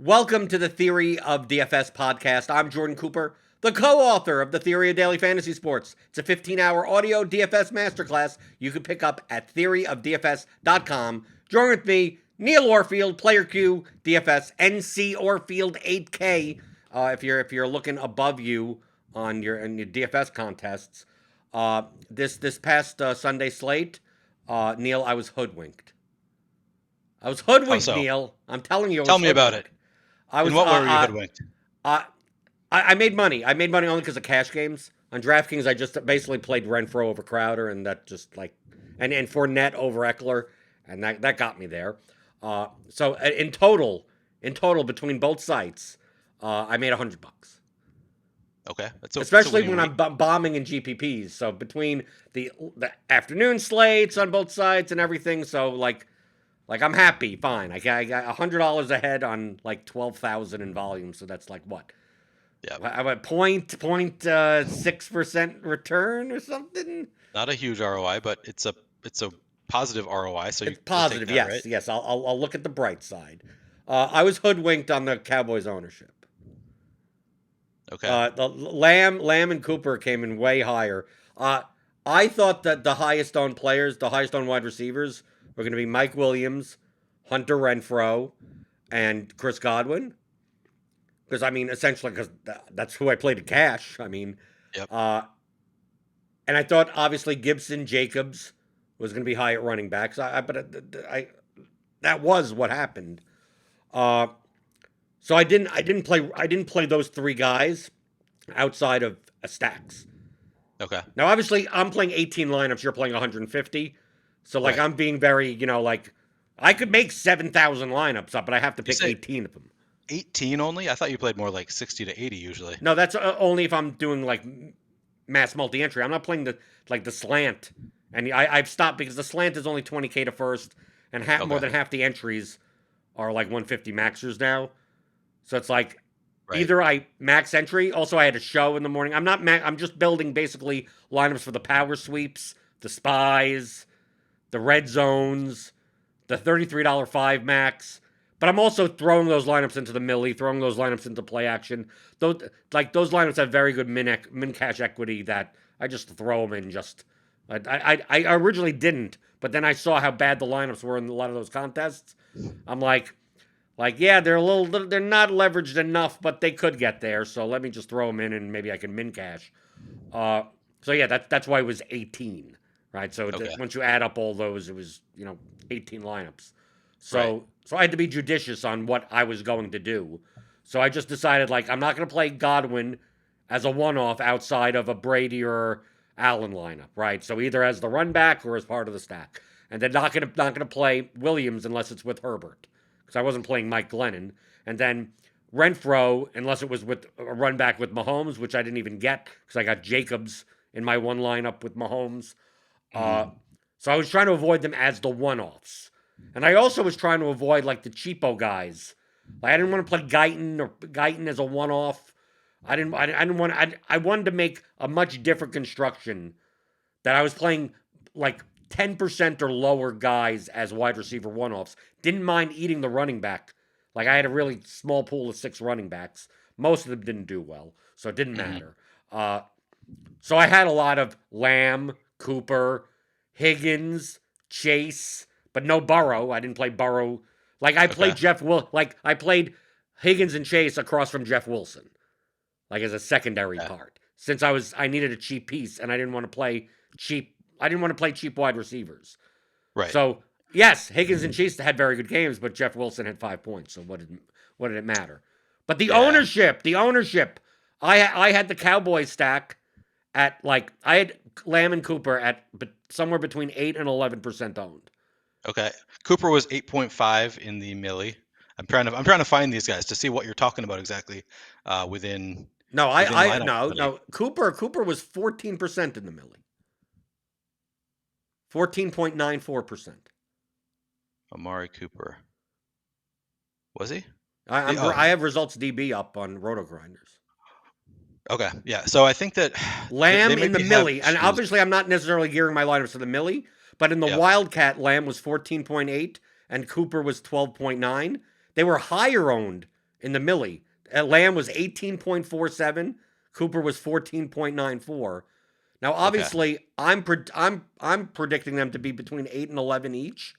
Welcome to the Theory of DFS podcast. I'm Jordan Cooper, the co-author of The Theory of Daily Fantasy Sports. It's a 15-hour audio DFS masterclass you can pick up at theoryofdfs.com. Join with me, Neil Orfield, Player Q, DFS, NC Orfield 8K. If you're looking above you on your DFS contests, this past Sunday slate, Neil, I was hoodwinked. How so? Neil. I'm telling you. Tell me about it. In what way were you hoodwinked? I made money. I made money only because of cash games. On DraftKings, I just basically played Renfro over Crowder, and that just like, and Fournette over Eckler, and that got me there. So in total, between both sites, I made $100. Okay, especially when I'm bombing in GPPs. So between the afternoon slates on both sides and everything, so like I'm happy, fine. I got $100 ahead on like 12,000 in volume, so that's like what? Yeah, I'm at 0.6% return or something. Not a huge ROI, but it's a positive ROI. So it's positive, yes, right? Yes. I'll look at the bright side. I was hoodwinked on the Cowboys ownership. Okay. The Lamb and Cooper came in way higher. I thought that the highest owned players, the highest owned wide receivers, were going to be Mike Williams, Hunter Renfrow, and Chris Godwin. Because, I mean, essentially, because that's who I played in cash. I mean, yep. And I thought, obviously, Gibson Jacobs was going to be high at running backs. That was what happened. So I didn't play those three guys outside of stacks. Okay. Now, obviously, I'm playing 18 lineups. You're playing 150. So, like, right. I'm being very, like, I could make 7,000 lineups up, but I have to pick 18 of them. 18 only? I thought you played more like 60 to 80 usually. No, that's only if I'm doing, like, mass multi-entry. I'm not playing the slant. And I've stopped because the slant is only 20K to first, and more than half the entries are, like, 150 maxers now. So it's like, right. Either I max entry. Also, I had a show in the morning. I'm just building, basically, lineups for the power sweeps, the spies, the red zones, the $33 5 max, but I'm also throwing those lineups into the milli, throwing those lineups into play action. Those lineups have very good min cash equity that I just throw them in. I originally didn't, but then I saw how bad the lineups were in a lot of those contests. I'm like, yeah, they're they're not leveraged enough, but they could get there. So let me just throw them in, and maybe I can min cash. So yeah, that's why it was 18. Right, so once you add up all those, it was 18 lineups. So I had to be judicious on what I was going to do. So I just decided I'm not going to play Godwin as a one-off outside of a Brady or Allen lineup, right? So either as the run back or as part of the stack, and then not going to play Williams unless it's with Herbert, because I wasn't playing Mike Glennon, and then Renfro unless it was with a run back with Mahomes, which I didn't even get because I got Jacobs in my one lineup with Mahomes. So I was trying to avoid them as the one-offs. And I also was trying to avoid, the cheapo guys. I didn't want to play Guyton as a one-off. I wanted to make a much different construction that I was playing, 10% or lower guys as wide receiver one-offs. Didn't mind eating the running back. I had a really small pool of 6 running backs. Most of them didn't do well, so it didn't matter. So I had a lot of Lamb, Cooper, Higgins, Chase, but no Burrow. I didn't play Burrow. I played I played Higgins and Chase across from Jeff Wilson, as a secondary part. Since I needed a cheap piece, and I didn't want to play cheap. I didn't want to play cheap wide receivers. Right. So yes, Higgins and Chase had very good games, but Jeff Wilson had 5 points. So what did it matter? But the ownership. I had the Cowboys stack at I had Lamb and Cooper at somewhere between 8 and 11% owned. Okay, Cooper was 8.5 in the milli. I'm trying to find these guys to see what you're talking about exactly within. No. Cooper was 14% in the milli. 14.94%. Amari Cooper. Was he? I have results DB up on Roto Grinders. Okay, yeah. So I think that Lamb in the milli, and obviously I'm not necessarily gearing my lineups to the milli, but in the Wildcat, Lamb was 14.8 and Cooper was 12.9. They were higher owned in the millie. Lamb was 18.47. Cooper was 14.94. Now, Okay. obviously, I'm predicting them to be between 8 and 11 each.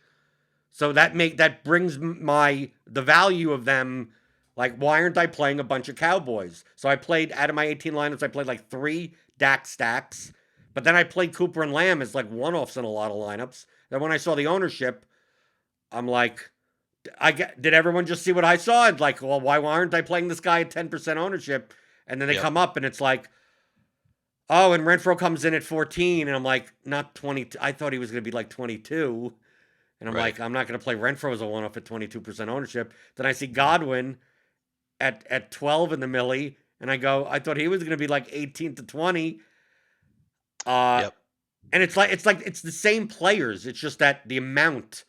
So that brings the value of them. Like, why aren't I playing a bunch of Cowboys? So I played out of my 18 lineups, I played like 3 Dak stacks, but then I played Cooper and Lamb as like one-offs in a lot of lineups. Then when I saw the ownership, I'm like, did everyone just see what I saw? And like, well, why aren't I playing this guy at 10% ownership? And then they Yep. come up and it's like, oh, and Renfro comes in at 14, and I'm like, not 20. I thought he was going to be like 22. And I'm Right. like, I'm not going to play Renfro as a one off at 22% ownership. Then I see Godwin at 12 in the millie, and I go, I thought he was going to be like 18 to 20. Uh, Yep. and it's the same players. It's just that the amount.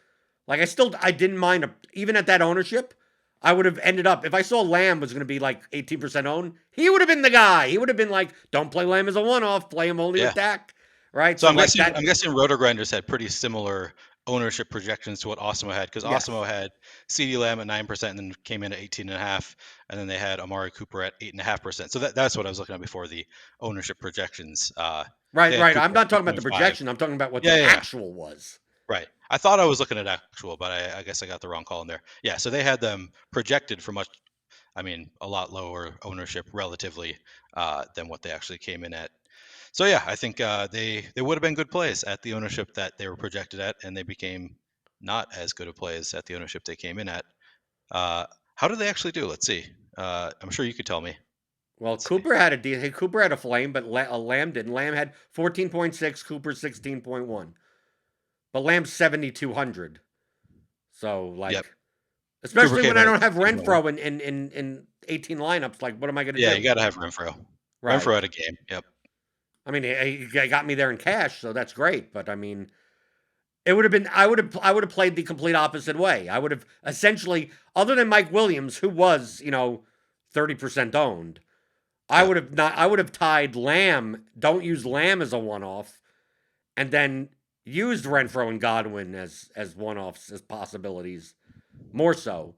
Like I didn't mind even at that ownership. I would have ended up if I saw Lamb was going to be like 18% owned. He would have been the guy. He would have been like, don't play Lamb as a one off. Play him only Yeah. with Dak. Right. So So I'm like guessing that. I'm guessing Roto-Grinders had pretty similar ownership projections to what Osmo had, because Yes. Osmo had CeeDee Lamb at 9% and then came in at 18.5, and then they had Amari Cooper at 8.5%. So that's what I was looking at before, the ownership projections. They Right. had Right. I'm Cooper at not talking about the 2.5. projection. I'm talking about what Yeah, the yeah, yeah. actual was. Right. I thought I was looking at actual, but I guess I got the wrong call in there. Yeah, so they had them projected for much, I mean, a lot lower ownership relatively than what they actually came in at. So yeah, I think they would have been good plays at the ownership that they were projected at, and they became not as good of plays at the ownership they came in at. Uh, how did they actually do? Let's see. I'm sure you could tell me. Well, Let's see. Cooper had a flame, but Lamb didn't. Lamb had 14.6, Cooper 16.1. But Lamb's 7,200. So Yep. like, Cooper especially when came I in at don't have 16.1. Renfro in 18 lineups, like what am I going to Yeah, you do? got to have Renfro. Right. Renfro had a game. Yep. I mean, he got me there in cash, so that's great. But I mean, it would have been I would have played the complete opposite way. I would have essentially, other than Mike Williams, who was 30% owned. Yep. I would have tied Lamb. Don't use Lamb as a one off, and then used Renfro and Godwin as one offs as possibilities. More so.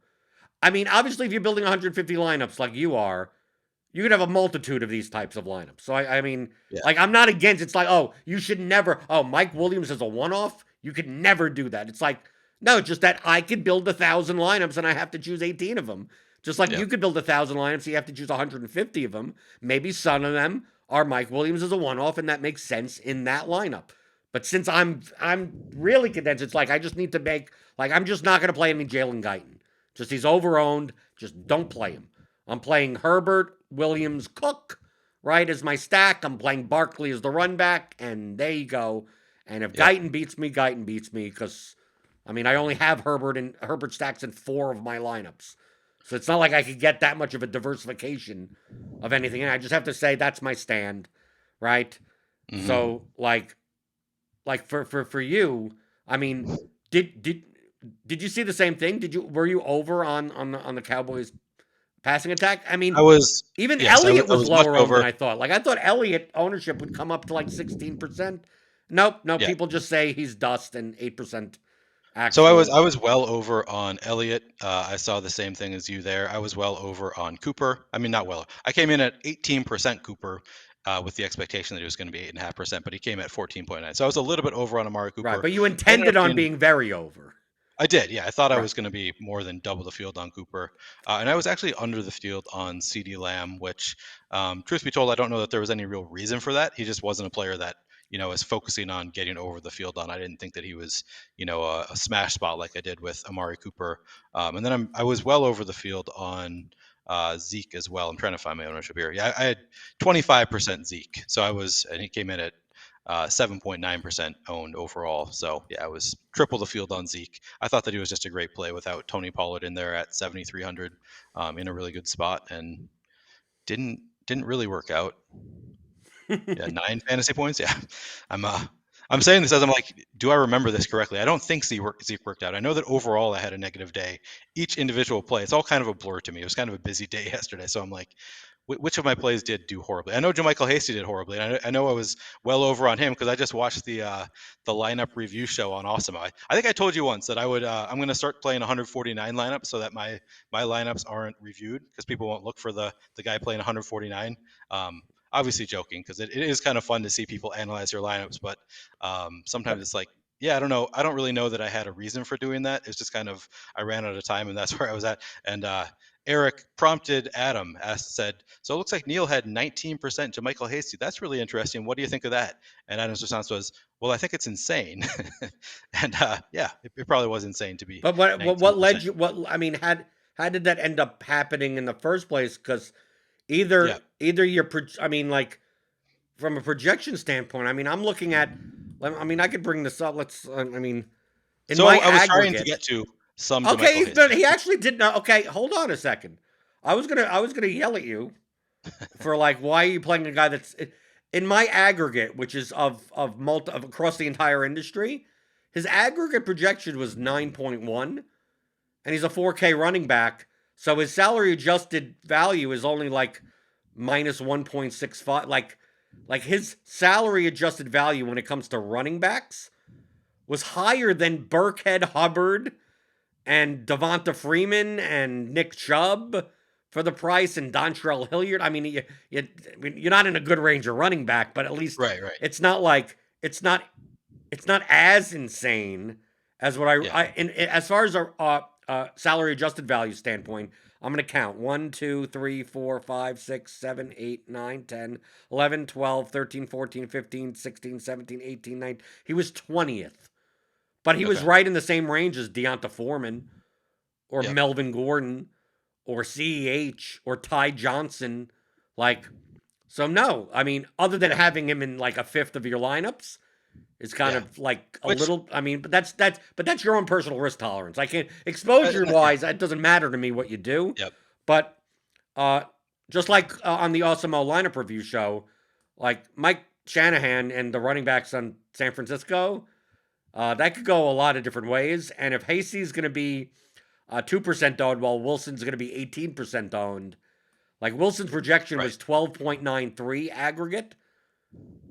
I mean, obviously, if you're building 150 lineups like you are, you could have a multitude of these types of lineups. So I mean, Yeah. like I'm not against. It's like, oh, you should never. Oh, Mike Williams is a one-off. You could never do that. It's like, no, just that I could build 1,000 lineups and I have to choose 18 of them. Just like you Yep. could build 1,000 lineups, you have to choose 150 of them. Maybe some of them are Mike Williams as a one-off, and that makes sense in that lineup. But since I'm really condensed, it's like I just need to make like I'm just not going to play any Jalen Guyton. Just he's overowned. Just don't play him. I'm playing Herbert, Williams, Cook, right, as my stack. I'm playing Barkley as the run back, and there you go. And if Yep. Guyton beats me, because I mean I only have Herbert stacks in 4 of my lineups. So it's not like I could get that much of a diversification of anything. I just have to say that's my stand, right? Hmm. So like for you, I mean, did did did you see the same thing? Were you over on the Cowboys passing attack? I I mean, was, even yes, Elliott I was was much lower owned than over. I thought. Like I thought Elliott ownership would come up to like 16%. Nope, no. Yeah. People just say he's dust and 8% So actual. I was well over on Elliott. I saw the same thing as you there. I was well over on Cooper. I mean, not well. I came in at 18% Cooper with the expectation that he was going to be 8.5%, but he came at 14.9. So I was a little bit over on Amari Right, Cooper. but you I ended up intended on being, being very over. I did, yeah. I thought I Right. was going to be more than double the field on Cooper, and I was actually under the field on CeeDee Lamb, which, truth be told, I don't know that there was any real reason for that. He just wasn't a player that is focusing on getting over the field on. I didn't think that he was a smash spot like I did with Amari Cooper, and then I was well over the field on Zeke as well. I'm trying to find my ownership here. Yeah, I had 25% Zeke, so and he came in at 7.9% owned overall. So yeah, I was triple the field on Zeke. I thought that he was just a great play without Tony Pollard in there at 7,300 in a really good spot, and didn't really work out. Yeah, 9 fantasy points. Yeah, I'm uh I'm saying this as I'm like, do I remember this correctly? I don't think Zeke worked out. I know that overall I had a negative day. Each individual play, it's all kind of a blur to me. It was kind of a busy day yesterday, so I'm like, which of my plays did do horribly. I know JaMychal Hasty did horribly. And I know I was well over on him because I just watched the lineup review show on Awesome. I think I told you once that I'm going to start playing 149 lineups so that my lineups aren't reviewed because people won't look for the guy playing 149. Obviously joking because it is kind of fun to see people analyze your lineups, but sometimes it's like, yeah, I don't know. I don't really know that I had a reason for doing that. It's just kind of I ran out of time and that's where I was at. And Eric prompted Adam, said, so it looks like Neil had 19% JaMychal Hasty. That's really interesting. What do you think of that? And Adam's response was, well, I think it's insane. And yeah, it probably was insane to be But what 19%. led you? How did that end up happening in the first place? Because Yeah. either you're, like from a projection standpoint, I'm looking at, I could bring this up. In So my I was trying to aggregate. get to some Okay, JaMychal but Hasty. he actually did not. Okay, hold on a second. I was gonna yell at you for like, why are you playing a guy that's in my aggregate, which is of across the entire industry. His aggregate projection was 9.1, and he's a 4K running back. So his salary adjusted value is only like minus 1.65. Like his salary adjusted value when it comes to running backs was higher than Burkhead Hubbard and Devonta Freeman and Nick Chubb for the price and Dontrell Hilliard. You're not in a good range of running back, but at least Right, right. it's not like it's not as insane as what Yeah. as far as a salary adjusted value standpoint. I'm going to count 1, 2, 3, 4, 5, 6, 7, 8, 9, 10, 11, 12, 13, 14, 15, 16, 17, 18, 19. He was 20th. But he was Okay. right in the same range as Deonta Foreman or Yep. Melvin Gordon or CEH or Ty Johnson. Like, so no. Other than having him in like a fifth of your lineups, it's kind Yeah. of like a Which, little. But that's your own personal risk tolerance. I can't exposure yeah. wise. It doesn't matter to me what you do. Yep. But just like on the Awesemo lineup review show, like Mike Shanahan and the running backs on San Francisco, that could go a lot of different ways. And if Hasty's going to be 2% owned, while Wilson's going to be 18% owned, like Wilson's projection Right. was 12.93 aggregate.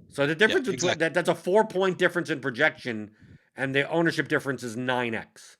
So the difference Yeah. between Exactly. that's a 4 point difference in projection, and the ownership difference is 9x.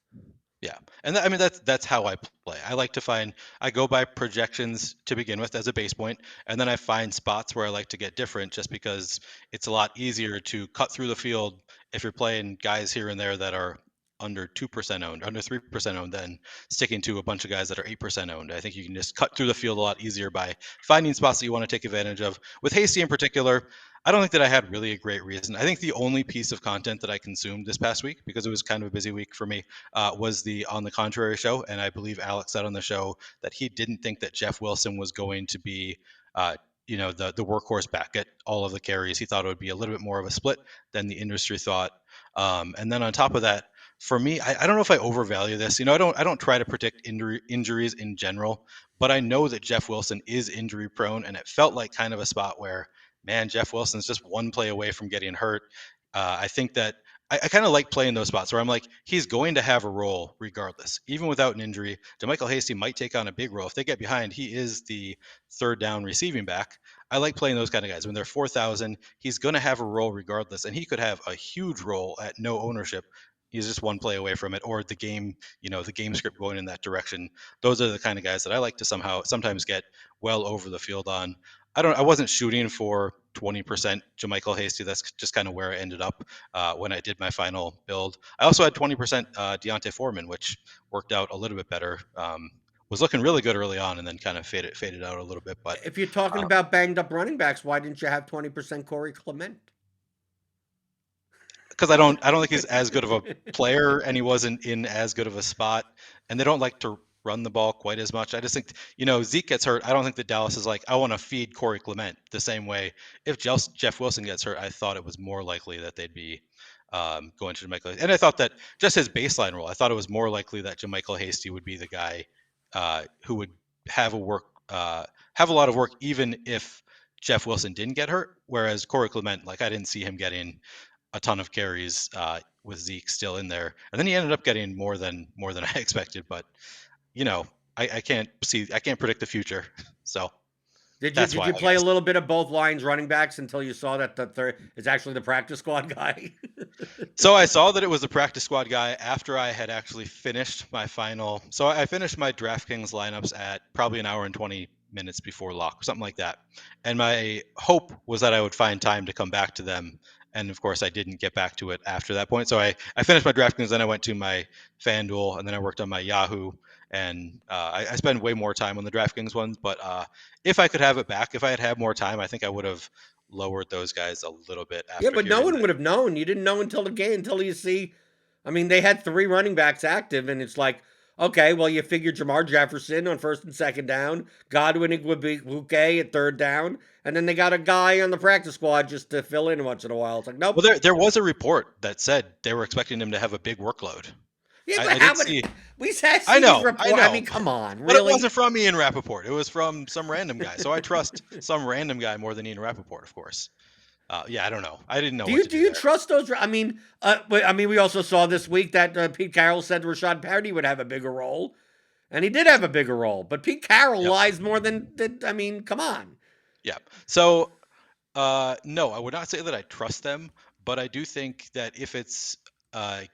Yeah, and that's how I play. I go by projections to begin with as a base point, and then I find spots where I like to get different, just because it's a lot easier to cut through the field if you're playing guys here and there that are under 2% owned, under 3% owned, than sticking to a bunch of guys that are 8% owned. I think you can just cut through the field a lot easier by finding spots that you want to take advantage of. With Hasty in particular, I don't think that I had really a great reason. I think the only piece of content that I consumed this past week, because it was kind of a busy week for me, was the On the Contrary show. And I believe Alex said on the show that he didn't think that Jeff Wilson was going to be, the workhorse back at all of the carries. He thought it would be a little bit more of a split than the industry thought. And then on top of that, for me, I don't know if I overvalue this. I don't try to predict injuries in general, but I know that Jeff Wilson is injury prone, and it felt like kind of a spot where, man, Jeff Wilson's just one play away from getting hurt. I think that I kind of like playing those spots where I'm like, he's going to have a role regardless, even without an injury. JaMychal Hasty might take on a big role. If they get behind, he is the third down receiving back. I like playing those kind of guys. When they're 4,000, he's going to have a role regardless, and he could have a huge role at no ownership. He's just one play away from it, or the game script going in that direction. Those are the kind of guys that I like to sometimes get well over the field on. I wasn't shooting for 20% JaMychal Hasty. That's just kind of where I ended up when I did my final build. I also had 20% Deontay Foreman, which worked out a little bit better. Was looking really good early on, and then kind of faded out a little bit. But If you're talking uh, about banged up running backs, why didn't you have 20% Corey Clement? because I don't think he's as good of a player, and he wasn't in as good of a spot, and they don't like to run the ball quite as much. I just think, Zeke gets hurt. I don't think that Dallas is like, I want to feed Corey Clement the same way. If Jeff Wilson gets hurt, I thought it was more likely that they'd be going to JaMychal. And I thought that just his baseline role, I thought it was more likely that JaMychal Hasty would be the guy who would have have a lot of work, even if Jeff Wilson didn't get hurt. Whereas Corey Clement, like, I didn't see him getting a ton of carries with Zeke still in there, and then he ended up getting more than I expected. But I can't predict the future, so Did That's you why, did you I play a guess. little bit of both lines running backs until you saw that the third is actually the practice squad guy? So I saw that it was a practice squad guy after I had actually finished my final. So I finished my DraftKings lineups at probably an hour and 20 minutes before lock, something like that. And my hope was that I would find time to come back to them. And of course, I didn't get back to it after that point. So I finished my DraftKings, then I went to my FanDuel, and then I worked on my Yahoo. And I spend way more time on the DraftKings ones. But if I could have it back, if I had had more time, I think I would have lowered those guys a little bit Yeah, after but no hearing one that. would have known. You didn't know until the game, until you see. I mean, they had three running backs active, and it's like, okay, well, you figure Jamar Jefferson on first and second down, Godwin would be okay at third down, and then they got a guy on the practice squad just to fill in once in a while. It's like, nope. Well, there was a report that said they were expecting him to have a big workload. Yeah, I but did how many? see. We I see these know, I reports. I know, mean, come on, but it really? wasn't from Ian Rappaport. It was from some random guy. So I trust some random guy more than Ian Rappaport, of course. Yeah, I don't know. I didn't know Do what you to do do you there. trust those? I mean, we also saw this week that Pete Carroll said Rashad Penny would have a bigger role, and he did have a bigger role. But Pete Carroll Yep, lies more than that. I mean, come on. yep. So no, I would not say that I trust them, but I do think that if it's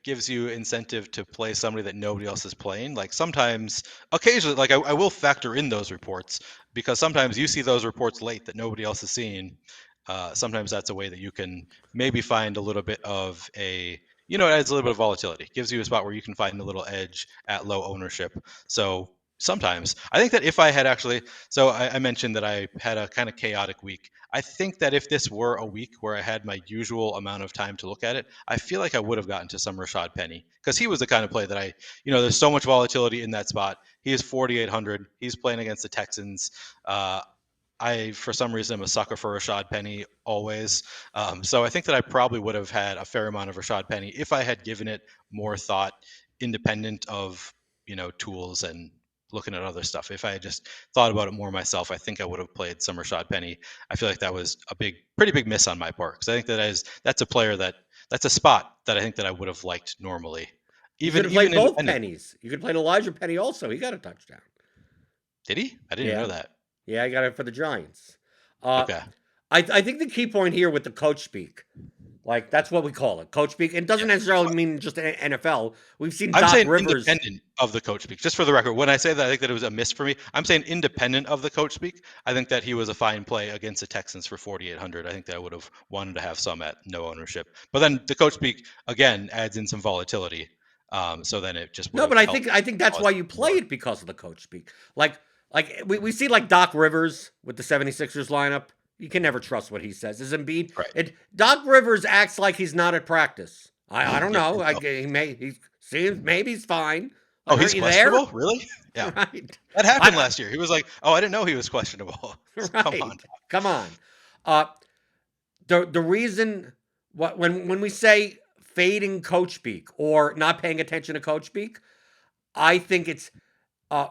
gives you incentive to play somebody that nobody else is playing, like sometimes, occasionally, like I will factor in those reports because sometimes you see those reports late that nobody else is seeing. Sometimes that's a way that you can maybe find a little bit of a, it adds a little bit of volatility, gives you a spot where you can find a little edge at low ownership. So sometimes I think that if I had actually, so I mentioned that I had a kind of chaotic week. I think that if this were a week where I had my usual amount of time to look at it, I feel like I would have gotten to some Rashad Penny because he was the kind of play that there's so much volatility in that spot. He is 4,800. He's playing against the Texans. I, for some reason, am a sucker for Rashad Penny always. So I think that I probably would have had a fair amount of Rashad Penny if I had given it more thought, independent of tools and looking at other stuff. If I had just thought about it more myself, I think I would have played some Rashad Penny. I feel like that was a pretty big miss on my part because I think that's a player that's a spot that I think that I would have liked normally, You could even have played even both independently. pennies. You could have played Elijah Penny also. He got a touchdown. Did he? I didn't even Yeah, know that. yeah, I got it for the Giants. Uh, Okay. I think the key point here with the coach speak, like that's what we call it, coach speak. It doesn't Yeah. necessarily mean just NFL. We've seen I'm Doc saying Rivers. independent of the coach speak. Just for the record, when I say that, I think that it was a miss for me. I'm saying independent of the coach speak. I think that he was a fine play against the Texans for 4,800. I think that I would have wanted to have some at no ownership. But then the coach speak again adds in some volatility. So then it just would No, have but I helped think I think that's cause why you play more. it because of the coach speak. We see like Doc Rivers with the 76ers lineup. You can never trust what he says. Is Embiid? Right. Doc Rivers acts like he's not at practice. I don't Yeah. know. No. He seems maybe he's fine. Oh, Like, he's aren't you there? questionable? Really? Yeah. Right. That happened I last year. He was like, "Oh, I didn't know he was questionable." Come on. right. Come on. Uh, the reason when we say fading coach speak or not paying attention to coach speak, I think it's uh,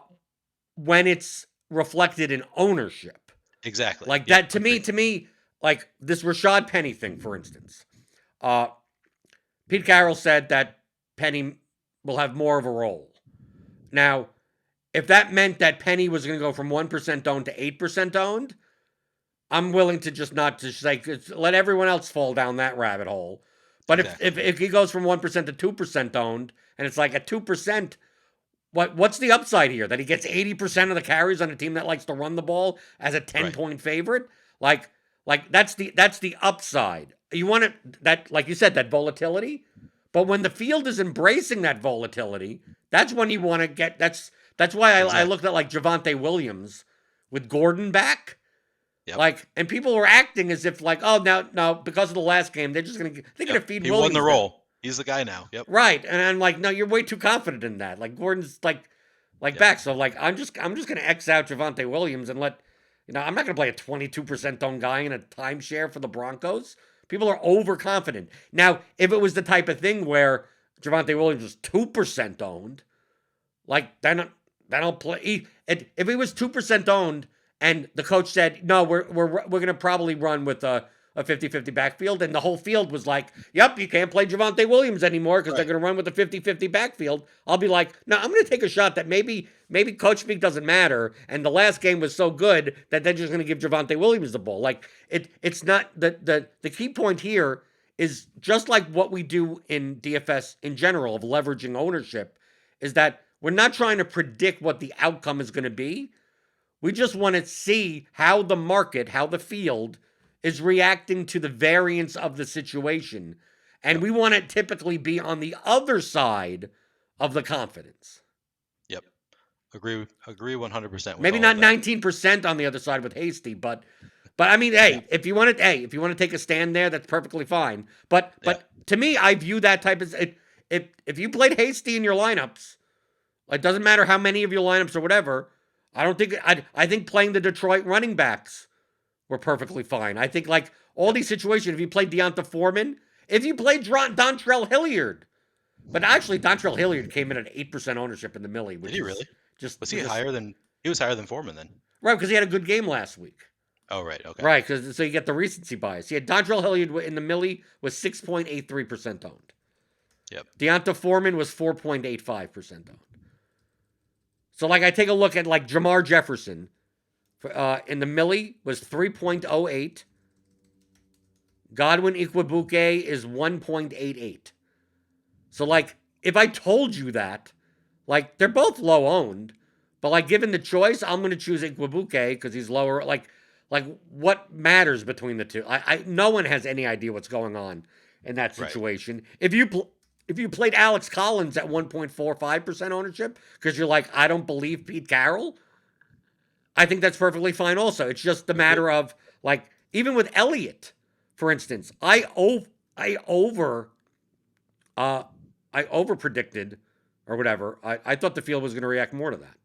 when it's reflected in ownership. Exactly. Like Yep. that Agreed. to me, like this Rashad Penny thing, for instance. Uh, Pete Carroll said that Penny will have more of a role. Now, if that meant that Penny was going to go from 1% owned to 8% owned, I'm willing to just not to say let everyone else fall down that rabbit hole. But Exactly. if he goes from 1% to 2% owned, and it's like at 2%, what's the upside here? That he gets 80% of the carries on a team that likes to run the ball as a 10 Right. point favorite? Like that's the upside. You want it that like you said that volatility, but when the field is embracing that volatility, that's when you want to get that's why I Exactly. looked at like Javonte Williams with Gordon back. Yep. Like, and people were acting as if like, oh, now because of the last game, they're Yep. gonna feed He won the Williams now. role. He's the guy now. Yep. Right. And I'm like, no, you're way too confident in that. Like Gordon's like Yep. back. So like I'm just gonna X out Javonte Williams and let I'm not gonna play a 22% owned guy in a timeshare for the Broncos. People are overconfident. Now, if it was the type of thing where Javonte Williams was 2% owned, like then I'll play. If he was 2% owned and the coach said, no, we're gonna probably run with a 50-50 backfield, and the whole field was like, yep, you can't play Javonte Williams anymore because they're going to run with a 50-50 backfield. I'll be like, no, I'm going to take a shot that maybe coach speak doesn't matter, and the last game was so good that they're just going to give Javonte Williams the ball. Like, it's not, the key point here is just like what we do in DFS in general of leveraging ownership, is that we're not trying to predict what the outcome is going to be. We just want to see how the market, how the field is reacting to the variance of the situation. And we want to typically be on the other side of the confidence. Yep. Agree 100%. Maybe not 19% on the other side with Hasty, but I mean, hey, if you want to take a stand there, that's perfectly fine. But to me, I view that type of, if you played Hasty in your lineups, it doesn't matter how many of your lineups or whatever, I think playing the Detroit running backs were perfectly fine. I think like all these situations, if you played Deonta Foreman, if you played Dontrell Hilliard, but actually Dontrell Hilliard came in at 8% ownership in the Millie. Did he really? Was he higher than Foreman then? Right, because he had a good game last week. Oh, right, okay. Right, so you get the recency bias. He had Dontrell Hilliard in the Millie was 6.83% owned. Yep. Deonta Foreman was 4.85% owned. So, like, I take a look at, like, Jamar Jefferson in the Millie was 3.08. Godwin Ikwebuke is 1.88. So, like, if I told you that, like, they're both low owned, but, like, given the choice, I'm going to choose Ikwebuke because he's lower. Like, what matters between the two? No one has any idea what's going on in that situation. Right. If you played Alex Collins at 1.45% ownership because you're like, I don't believe Pete Carroll, I think that's perfectly fine also. It's just the matter of, like, even with Elliott, for instance, I over predicted or whatever. I thought the field was going to react more to that.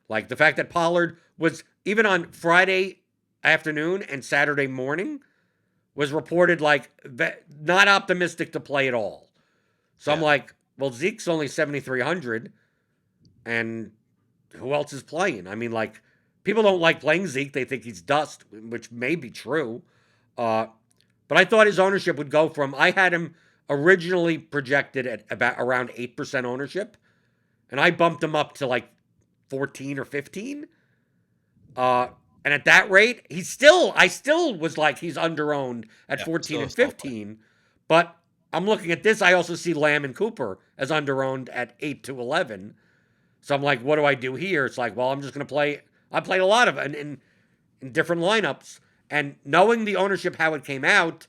Like the fact that Pollard was, even on Friday afternoon and Saturday morning, was reported like not optimistic to play at all. So I'm like, well, Zeke's only 7,300, and who else is playing? I mean, like, people don't like playing Zeke. They think he's dust, which may be true. But I thought his ownership would go from, I had him originally projected at about around 8% ownership, and I bumped him up to like 14 or 15. And at that rate, I still was like, he's underowned at 14 and 15. But I'm looking at this. I also see Lamb and Cooper as underowned at 8 to 11. So I'm like, what do I do here? It's like, well, I'm just going to play. I played a lot of it in different lineups. And knowing the ownership, how it came out,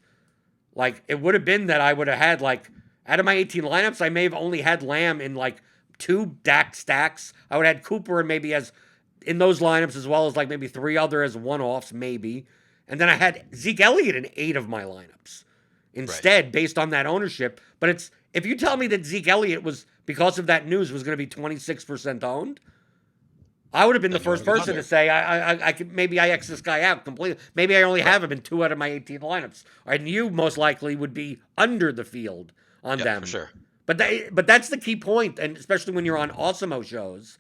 like, it would have been that I would have had, like, out of my 18 lineups, I may have only had Lamb in, like, 2 DAC stacks. I would have had Cooper and maybe as in those lineups, as well as, like, maybe 3 other as one-offs, maybe. And then I had Zeke Elliott in 8 of my lineups instead, based on that ownership. But if you tell me that Zeke Elliott was, because of that news, was going to be 26% owned, I would have been the first person to say, I could, maybe I X this guy out completely. Maybe I only have him in 2 out of my 18 lineups. And you most likely would be under the field on them. For sure. But that's the key point, and especially when you're on Awesemo shows,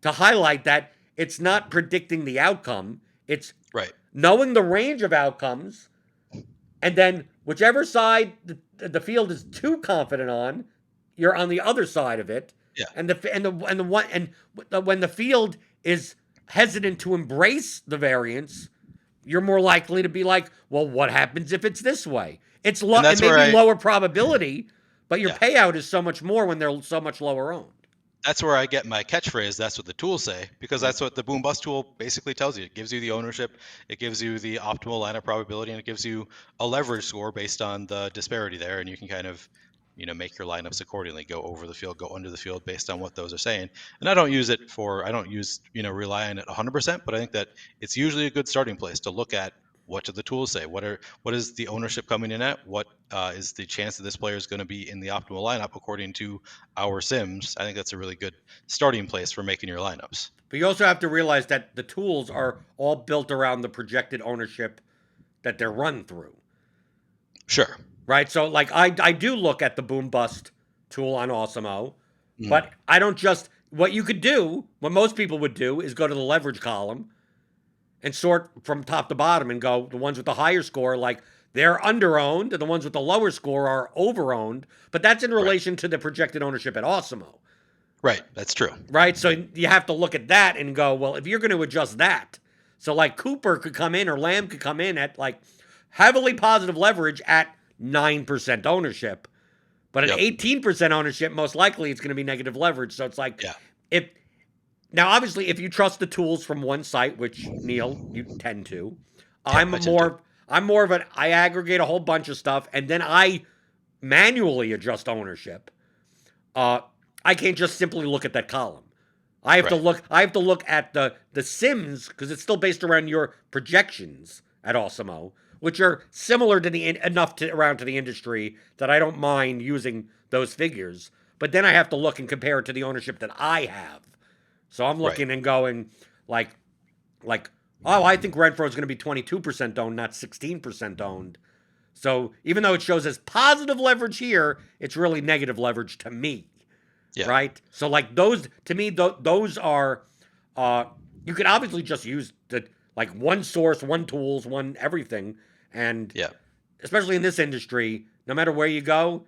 to highlight that it's not predicting the outcome. It's knowing the range of outcomes, and then whichever side the field is too confident on, you're on the other side of it. Yeah. And when the field is hesitant to embrace the variance, you're more likely to be like, well, what happens if it's this way? It may be lower probability, but your payout is so much more when they're so much lower owned. That's where I get my catchphrase. That's what the tools say, because that's what the boom bust tool basically tells you. It gives you the ownership, it gives you the optimal lineup probability, and it gives you a leverage score based on the disparity there, and you can kind of, make your lineups accordingly. Go over the field, go under the field based on what those are saying. And I don't use rely on it 100%, but I think that it's usually a good starting place to look at what do the tools say. What is the ownership coming in at? What is the chance that this player is going to be in the optimal lineup according to our sims? I think that's a really good starting place for making your lineups. But you also have to realize that the tools are all built around the projected ownership that they're run through. Sure. Right? So, like, I do look at the boom bust tool on Awesemo, but I don't just, what you could do, what most people would do, is go to the leverage column and sort from top to bottom and go, the ones with the higher score, like, they're under-owned, and the ones with the lower score are over-owned, but that's in relation to the projected ownership at Awesemo. Right, that's true. Right, so you have to look at that and go, well, if you're going to adjust that, so like Cooper could come in or Lamb could come in at like heavily positive leverage at 9% ownership, but at 18% ownership, most likely it's going to be negative leverage. So it's like, if now obviously if you trust the tools from one site, which Neil, you tend to, I'm more of an, I aggregate a whole bunch of stuff and then I manually adjust ownership. I can't just simply look at that column. I have to look. I have to look at the sims because it's still based around your projections at Awesemo, which are similar to enough to around to the industry that I don't mind using those figures. But then I have to look and compare it to the ownership that I have. So I'm looking and going like, oh, I think Renfro is going to be 22% owned, not 16% owned. So even though it shows as positive leverage here, it's really negative leverage to me. Yeah. Right. So like those to me, those are you could obviously just use the like one source, one tools, one everything, and especially in this industry, no matter where you go,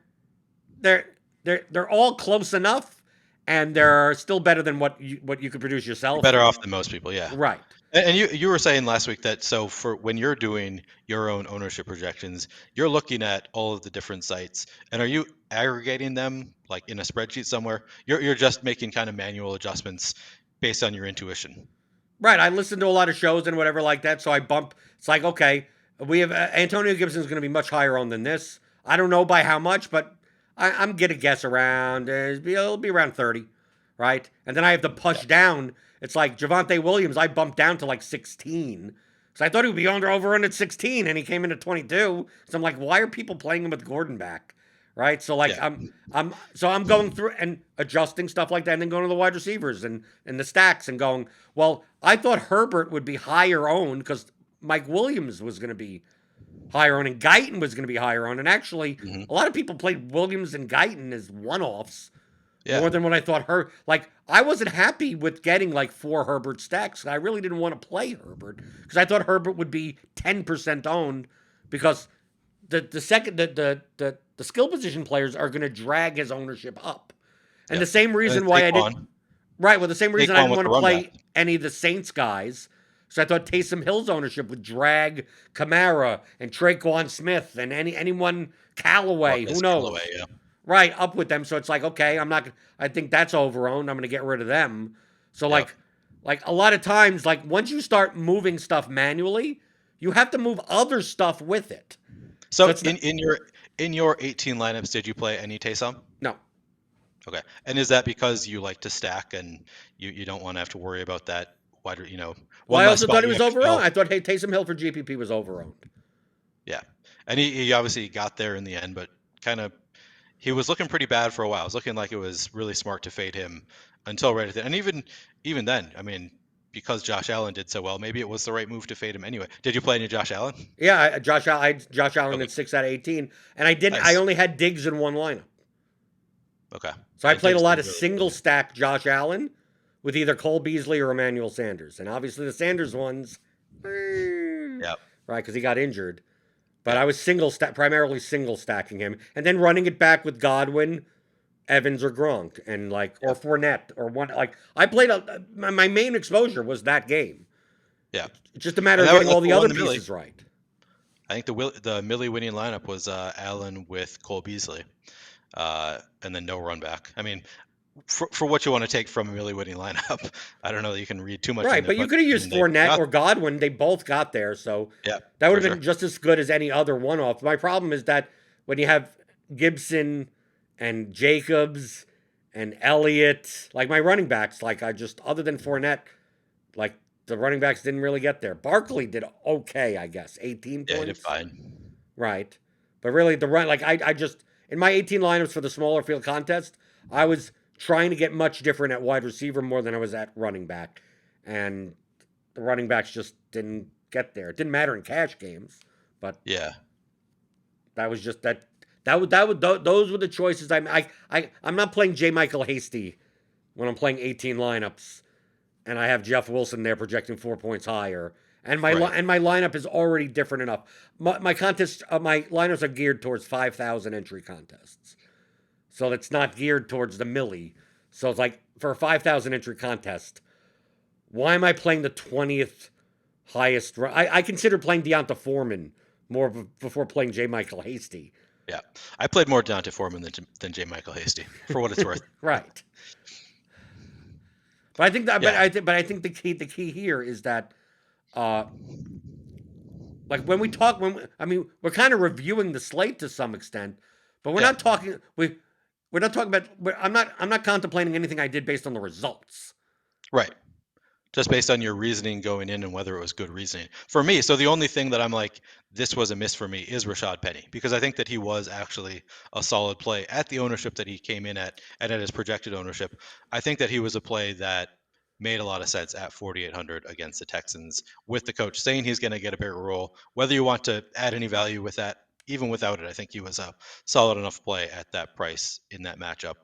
they're all close enough, and they're still better than what you could produce yourself. You're better off than most people, yeah. Right. And you were saying last week that so for when you're doing your own ownership projections, you're looking at all of the different sites, and are you aggregating them like in a spreadsheet somewhere? You're just making kind of manual adjustments based on your intuition. Right. I listen to a lot of shows and whatever like that, so I bump. It's like, okay, we have Antonio Gibson's going to be much higher on than this. I don't know by how much, but I'm gonna guess around. It'll be around 30, right? And then I have to push down. It's like Javonte Williams, I bumped down to like 16. So I thought he would be over at 16, and he came in at 22. So I'm like, why are people playing him with Gordon back? Right? So like I'm going through and adjusting stuff like that, and then going to the wide receivers and the stacks and going, well, I thought Herbert would be higher owned because Mike Williams was gonna be higher owned and Guyton was gonna be higher owned. And actually a lot of people played Williams and Guyton as one-offs. More than what I thought. Like I wasn't happy with getting like 4 Herbert stacks. I really didn't want to play Herbert because I thought Herbert would be 10% owned because the skill position players are going to drag his ownership up. And the same reason why I didn't. Right. Well, the same reason I didn't want to play any of the Saints guys. So I thought Taysom Hill's ownership would drag Kamara and Traquan Smith and anyone Callaway. Who knows? Callaway, right, up with them. So it's like, okay, I think that's over-owned. I'm going to get rid of them. So like a lot of times, like once you start moving stuff manually, you have to move other stuff with it. So in your 18 lineups, did you play any Taysom? No. Okay. And is that because you like to stack and you don't want to have to worry about that wider, Well, I also thought he was over-owned. I thought, hey, Taysom Hill for GPP was over-owned. Yeah. And he obviously got there in the end, but kind of he was looking pretty bad for a while. It was looking like it was really smart to fade him until right at the end. And even then, I mean, because Josh Allen did so well, maybe it was the right move to fade him anyway. Did you play any Josh Allen? Yeah, Josh Allen at 6 out of 18. And I didn't. Nice. I only had Diggs in one lineup. Okay. So I played a lot of single stack Josh Allen with either Cole Beasley or Emmanuel Sanders. And obviously the Sanders ones, right, because he got injured. But I was primarily single stacking him, and then running it back with Godwin, Evans, or Gronk, and or Fournette, or one. Like I played my main exposure was that game. Yeah, it's just a matter of getting all the other pieces right. I think the Millie winning lineup was Allen with Cole Beasley, and then no run back. I mean, for what you want to take from a Millie winning lineup, I don't know that you can read too much. Right, but you could have used Fournette or Godwin. They both got there, so that would have been just as good as any other one-off. My problem is that when you have Gibson and Jacobs and Elliott, like my running backs, other than Fournette, like the running backs didn't really get there. Barkley did okay, I guess, 18 points. Yeah, he did fine. Right, but really the run, I just in my 18 lineups for the smaller field contest, I was trying to get much different at wide receiver more than I was at running back. And the running backs just didn't get there. It didn't matter in cash games, but that was just those were the choices. I'm not playing J. Michael Hasty when I'm playing 18 lineups. and I have Jeff Wilson there projecting 4 points higher. And Right. my lineup is already different enough. My contest, my lineups are geared towards 5,000 entry contests, so it's not geared towards the millie. So it's like for a 5,000 entry contest, why am I playing the 20th highest? I consider playing Deonta Foreman more before playing J. Michael Hasty. Yeah. I played more Deontay Foreman than J. Michael Hasty, for what it's worth. Right. But I think that, Yeah. but I think the key here is that, uh, like when we talk, I mean, we're kind of reviewing the slate to some extent, but we're Yeah. not talking. We're not talking about. I'm not contemplating anything I did based on the results. Right. Just based on your reasoning going in and whether it was good reasoning. For me, so the only thing that I'm like, this was a miss for me is Rashad Penny, because I think that he was actually a solid play at the ownership that he came in at and at his projected ownership. I think that he was a play that made a lot of sense at 4,800 against the Texans, with the coach saying he's going to get a bigger role. Whether you want to add any value with that, even without it, I think he was a solid enough play at that price in that matchup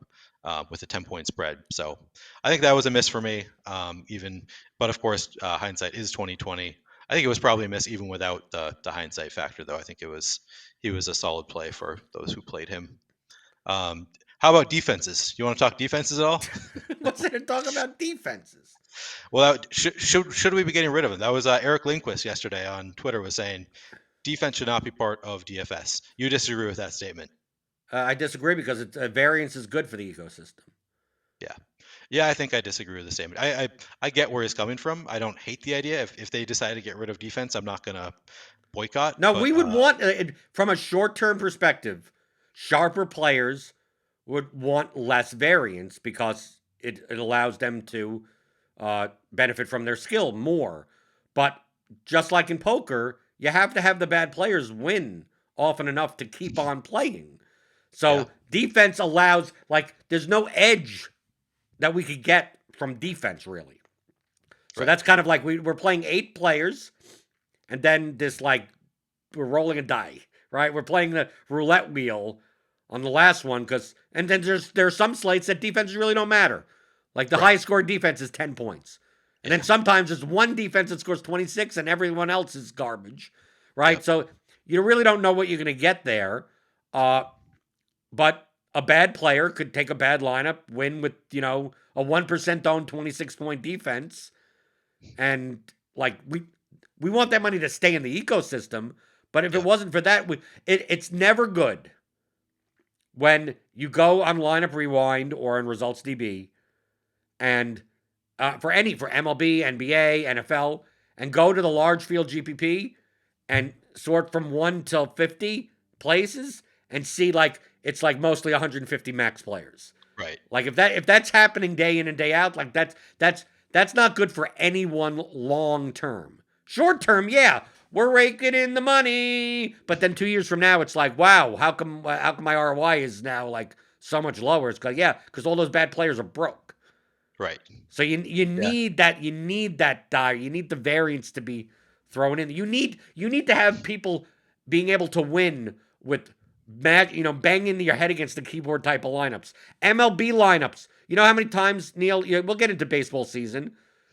with a 10-point spread. So I think that was a miss for me. But of course, hindsight is 2020. I think it was probably a miss even without the hindsight factor, though. I think he was a solid play for those who played him. How about defenses? You want to talk defenses at all? What's there to talk about defenses? Well, should we be getting rid of him? That was Eric Lindquist yesterday on Twitter was saying defense should not be part of DFS. You disagree with that statement? I disagree because variance is good for the ecosystem. Yeah. Yeah, I think I disagree with the statement. I get where he's coming from. I don't hate the idea. If they decide to get rid of defense, I'm not going to boycott. No, But we would want, from a short term perspective, sharper players would want less variance because it allows them to benefit from their skill more. But just like in poker, you have to have the bad players win often enough to keep on playing. So yeah, defense allows, like, there's no edge that we could get from defense, really. So right. that's kind of like we're playing 8 players, and then this, like, we're rolling a die, right? We're playing the roulette wheel on the last one and then there's some slates that defenses really don't matter. Like the Right. highest scored defense is 10 points. And then sometimes there's one defense that scores 26 and everyone else is garbage, right? Yep. So you really don't know what you're going to get there. But a bad player could take a bad lineup, win with, a 1% owned 26-point defense. And like we want that money to stay in the ecosystem, but if it wasn't for that, it's never good when you go on Lineup Rewind or on Results DB and for MLB, NBA, NFL, and go to the large field GPP and sort from 1 till 50 places and see like it's like mostly 150 max players. Right. Like if that's happening day in and day out, like that's not good for anyone long term. Short term, yeah, we're raking in the money, but then 2 years from now, it's like, wow, how come my ROI is now like so much lower? It's like, yeah, because all those bad players are broke. Right. So you need that die. You need the variance to be thrown in. You need to have people being able to win with banging your head against the keyboard type of lineups. MLB lineups. You know how many times, Neil? We'll get into baseball season.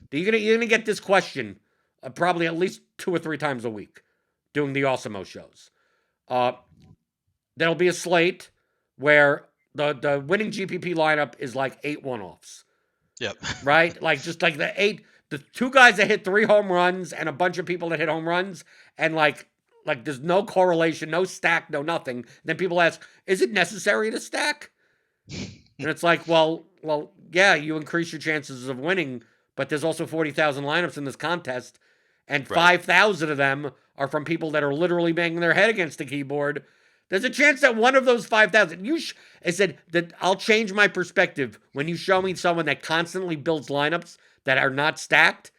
You're gonna get this question probably at least 2 or 3 times a week doing the Awesemo shows. There'll be a slate where the winning GPP lineup is like 8 one-offs. Yep. Right? Like just like the 2 guys that hit 3 home runs and a bunch of people that hit home runs, and like there's no correlation, no stack, no nothing. Then people ask, is it necessary to stack? And it's like, well, yeah, you increase your chances of winning, but there's also 40,000 lineups in this contest, and 5,000 of them are from people that are literally banging their head against the keyboard. There's a chance that one of those 5,000, I said that I'll change my perspective when you show me someone that constantly builds lineups that are not stacked,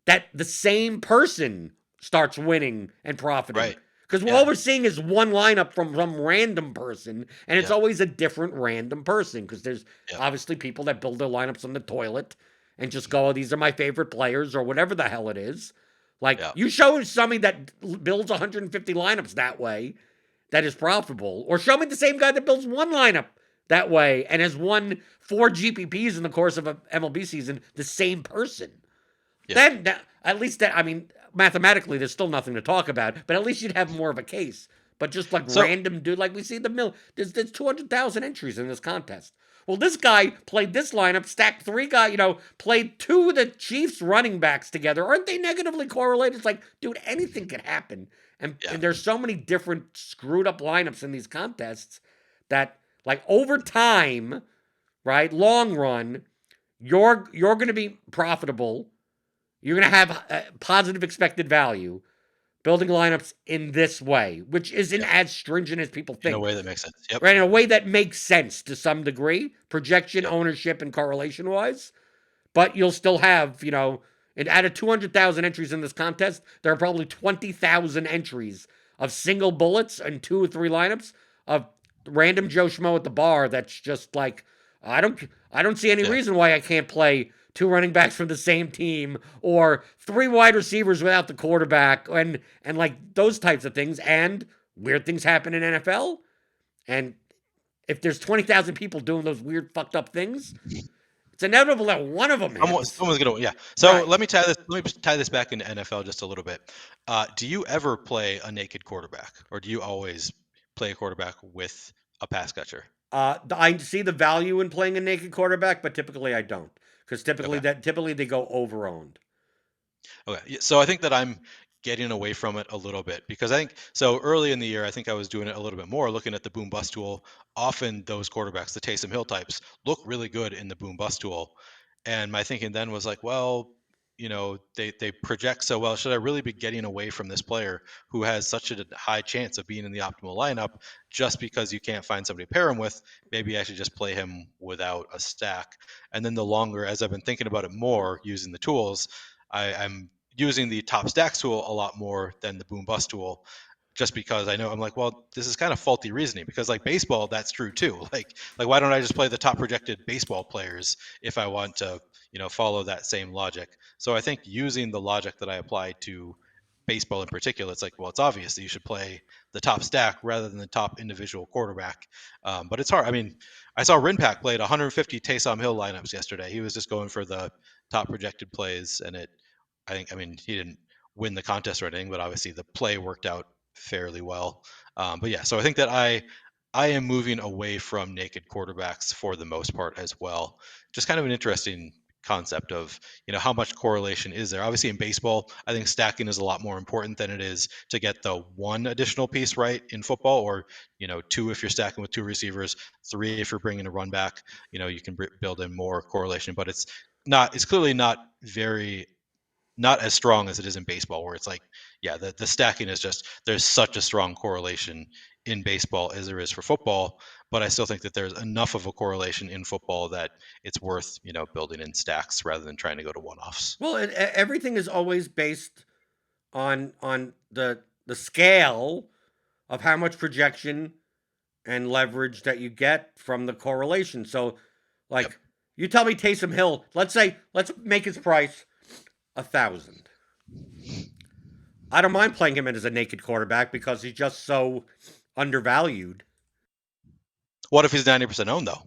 that the same person starts winning and profiting. Right. Because all we're seeing is one lineup from some random person, and it's always a different random person, because there's obviously people that build their lineups on the toilet and just go, oh, these are my favorite players, or whatever the hell it is. Like, you show somebody that builds 150 lineups that way that is profitable, or show me the same guy that builds one lineup that way and has won 4 GPPs in the course of an MLB season, the same person. Yeah. Then at least that, I mean, mathematically, there's still nothing to talk about, but at least you'd have more of a case. But just like So random dude, like we see there's 200,000 entries in this contest. Well, this guy played this lineup, stacked three guys, played two of the Chiefs running backs together. Aren't they negatively correlated? It's like, dude, anything could happen. yeah, And there's so many different screwed up lineups in these contests that, like, over time, right, long run, you're going to be profitable. You're going to have positive expected value building lineups in this way, which isn't yeah, as stringent as people in a think, way that makes sense. Yep. right? In a way that makes sense to some degree, projection, Yep. ownership, and correlation wise. But you'll still have, and out of 200,000 entries in this contest, there are probably 20,000 entries of single bullets and 2 or 3 lineups of random Joe Schmo at the bar. That's just like, I don't see any Yeah. reason why I can't play 2 running backs from the same team or 3 wide receivers without the quarterback and like those types of things. And weird things happen in NFL. And if there's 20,000 people doing those weird fucked up things, it's inevitable that one of them hits. Someone's gonna, yeah. So Right. let me tie this back into NFL just a little bit. Do you ever play a naked quarterback, or do you always play a quarterback with a pass catcher? I see the value in playing a naked quarterback, but typically I don't, because Okay. typically they go over owned. Okay. So I think that I'm getting away from it a little bit because I think so early in the year, I think I was doing it a little bit more, looking at the boom bust tool. Often those quarterbacks, the Taysom Hill types, look really good in the boom bust tool. And my thinking then was like, well, they project so well. Should I really be getting away from this player who has such a high chance of being in the optimal lineup just because you can't find somebody to pair him with? Maybe I should just play him without a stack. And then the longer, as I've been thinking about it more using the tools, I'm using the top stacks tool a lot more than the boom bust tool just because I know I'm like, well, this is kind of faulty reasoning because like baseball, that's true too. Like why don't I just play the top projected baseball players if I want to, follow that same logic? So I think using the logic that I apply to baseball in particular, it's like, well, it's obvious that you should play the top stack rather than the top individual quarterback. But it's hard. I mean, I saw Rinpack played 150 Taysom Hill lineups yesterday. He was just going for the top projected plays, and I mean, he didn't win the contest or anything, but obviously the play worked out fairly well. But yeah, so I think that I am moving away from naked quarterbacks for the most part as well. Just kind of an interesting concept of how much correlation is there. Obviously in baseball, I think stacking is a lot more important than it is to get the one additional piece right in football, or 2 if you're stacking with 2 receivers, 3 if you're bringing a run back. You can build in more correlation, but it's clearly not as strong as it is in baseball, where it's like, yeah, the stacking is just, there's such a strong correlation in baseball as there is for football. But I still think that there's enough of a correlation in football that it's worth, building in stacks rather than trying to go to one-offs. Well, everything is always based on the scale of how much projection and leverage that you get from the correlation. So, Yep. like, you tell me Taysom Hill, let's make his price 1,000. I don't mind playing him as a naked quarterback because he's just so undervalued. What if he's 90% owned though?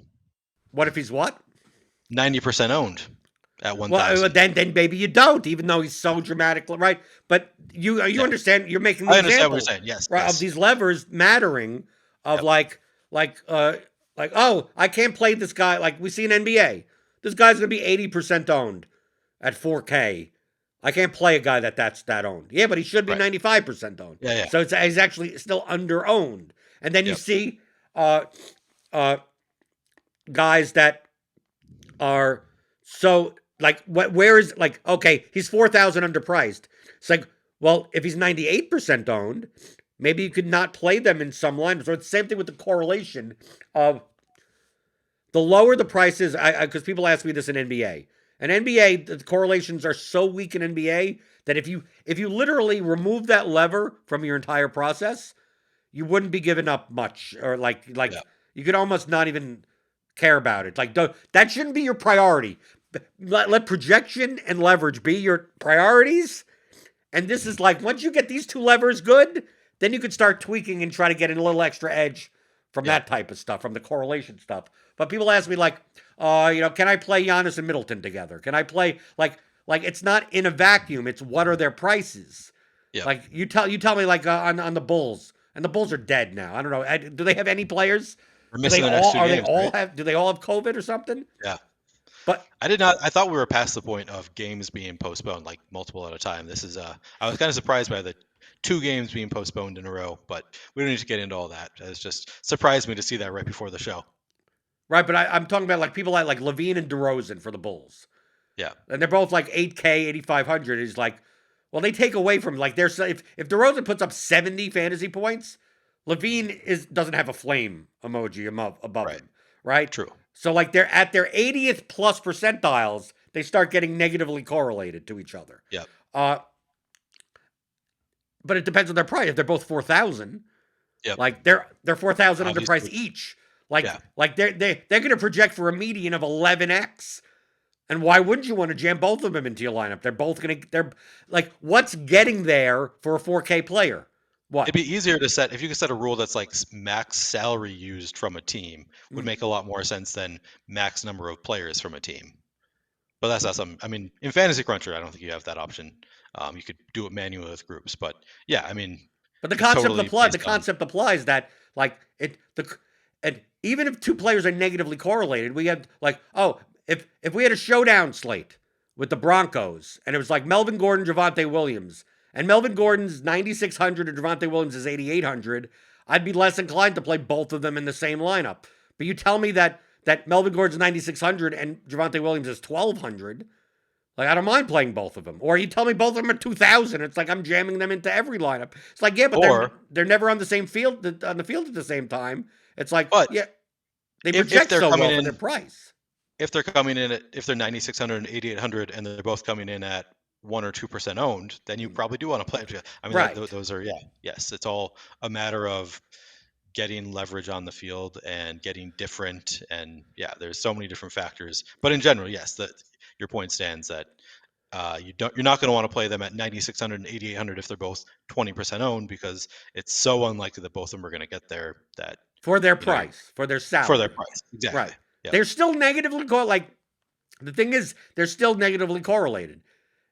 What if he's what? 90% owned at Well, 1,000. then maybe you don't, even though he's so dramatically right. But you Yeah, understand? You're making the I understand what you're example, saying. Yes, right, of yes. these levers mattering. Of Yep. like oh, I can't play this guy. Like we see in NBA, this guy's gonna be 80% owned at 4K. I can't play a guy that's that owned. Yeah, but he should be Right. 95% owned. Yeah, yeah. So he's actually still under owned. And then you Yep. see uh, uh, guys that are so like where is like okay, he's 4,000 underpriced. It's like, well, if he's 98% owned, maybe you could not play them in some lines. So it's the same thing with the correlation of the lower the price is. Because people ask me this in NBA. And NBA, the correlations are so weak in NBA that if you literally remove that lever from your entire process, you wouldn't be giving up much, or like Yeah. you could almost not even care about it. Like that shouldn't be your priority. Let projection and leverage be your priorities. And this is like once you get these 2 levers good, then you could start tweaking and try to get a little extra edge from Yeah. that type of stuff, from the correlation stuff. But people ask me like, can I play Giannis and Middleton together? Can I play like like it's not in a vacuum. It's what are their prices? Yeah. Like you tell me like on the Bulls, and the Bulls are dead now. I don't know. Do they have any players? We're missing the next two games, right? Do they all have COVID or something? Yeah. But I thought we were past the point of games being postponed, like multiple at a time. This is I was kind of surprised by the 2 games being postponed in a row, but we don't need to get into all that. It's just surprised me to see that right before the show. right, but I'm talking about like people like Levine and DeRozan for the Bulls. Yeah. And they're both like 8K, 8,500. Is like, well, they take away from like there's if DeRozan puts up 70 fantasy points, Levine doesn't have a flame emoji above Right. him, right? True. So like they're at their 80th plus percentiles, they start getting negatively correlated to each other. Yeah. But it depends on their price. If they're both 4,000, Yep. like they're 4,000 under price Obviously. each. Like Yeah. like they're going to project for a median of 11x. And why wouldn't you want to jam both of them into your lineup? They're like, what's getting there for a 4K player? What? It'd be easier to set if you could set a rule that's like max salary used from a team would make a lot more sense than max number of players from a team. But that's not something. I mean, in Fantasy Cruncher, I don't think you have that option. You could do it manually with groups, but yeah, I mean, But the it's concept totally applies. The based on- concept applies that like and even if two players are negatively correlated, we have like if we had a showdown slate with the Broncos and it was like Melvin Gordon, Javonte Williams, and Melvin Gordon's 9,600 and Javonte Williams is 8,800, I'd be less inclined to play both of them in the same lineup. But you tell me that Melvin Gordon's 9,600 and Javonte Williams is 1,200. Like, I don't mind playing both of them. Or you tell me both of them are 2,000. It's like I'm jamming them into every lineup. It's like, yeah, but they're never on the same field, on the field at the same time. It's like, But yeah, they if project they're so well coming for in- their price. if they're coming in if they're 9,600 and 8,800 and they're both coming in at 1 or 2% owned, then you probably do want to play. I mean, Right. those are yes. It's all a matter of getting leverage on the field and getting different, and there's so many different factors. But in general, yes, your point stands that you're not going to want to play them at 9,600 and 8,800 if they're both 20% owned, because it's so unlikely that both of them are going to get there that For their price, for their salary. for their price. Exactly. Right. Yep. They're still negatively like the thing is they're still negatively correlated.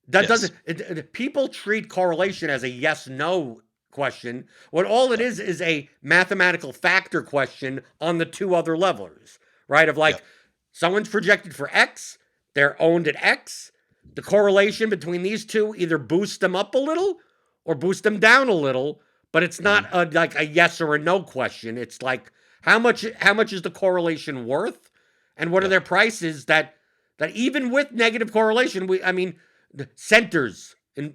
That doesn't people treat correlation as a yes no question when all it is a mathematical factor question on the two other levels, right? Of like someone's projected for X, they're owned at X. The correlation between these two either boosts them up a little or boosts them down a little, but it's not like a yes or a no question. It's like how much is the correlation worth, and what are their prices that even with negative correlation, the centers in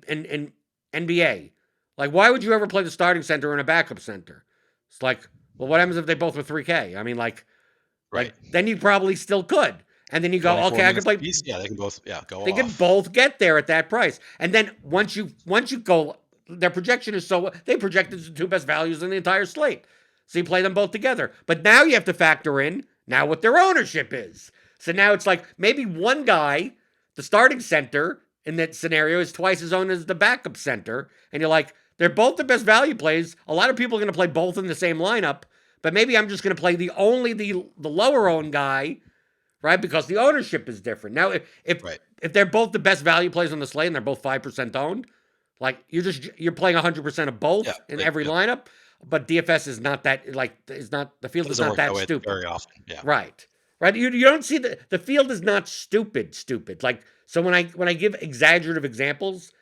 NBA, like why would you ever play the starting center and a backup center? It's like, well, what happens if they both were 3K? I mean, like then you probably still could. And then you go, okay, I can play. Yeah, they can both. Yeah, go. They can both get there at that price. And then once you go, their projection is they projected the two best values in the entire slate. So you play them both together. But now you have to factor in now what their ownership is. So now it's like maybe one guy, the starting center in that scenario, is twice as owned as the backup center, and you're like, they're both the best value plays. A lot of people are going to play both in the same lineup, but maybe I'm just going to play the lower owned guy. Right, because the ownership is different. Now, if they're both the best value plays on the slate and they're both 5% owned, like you're playing 100% of both in every lineup. But DFS is not that the field is not that stupid very often. Yeah, right. You don't see the field is not stupid. Like so when I give exaggerative examples,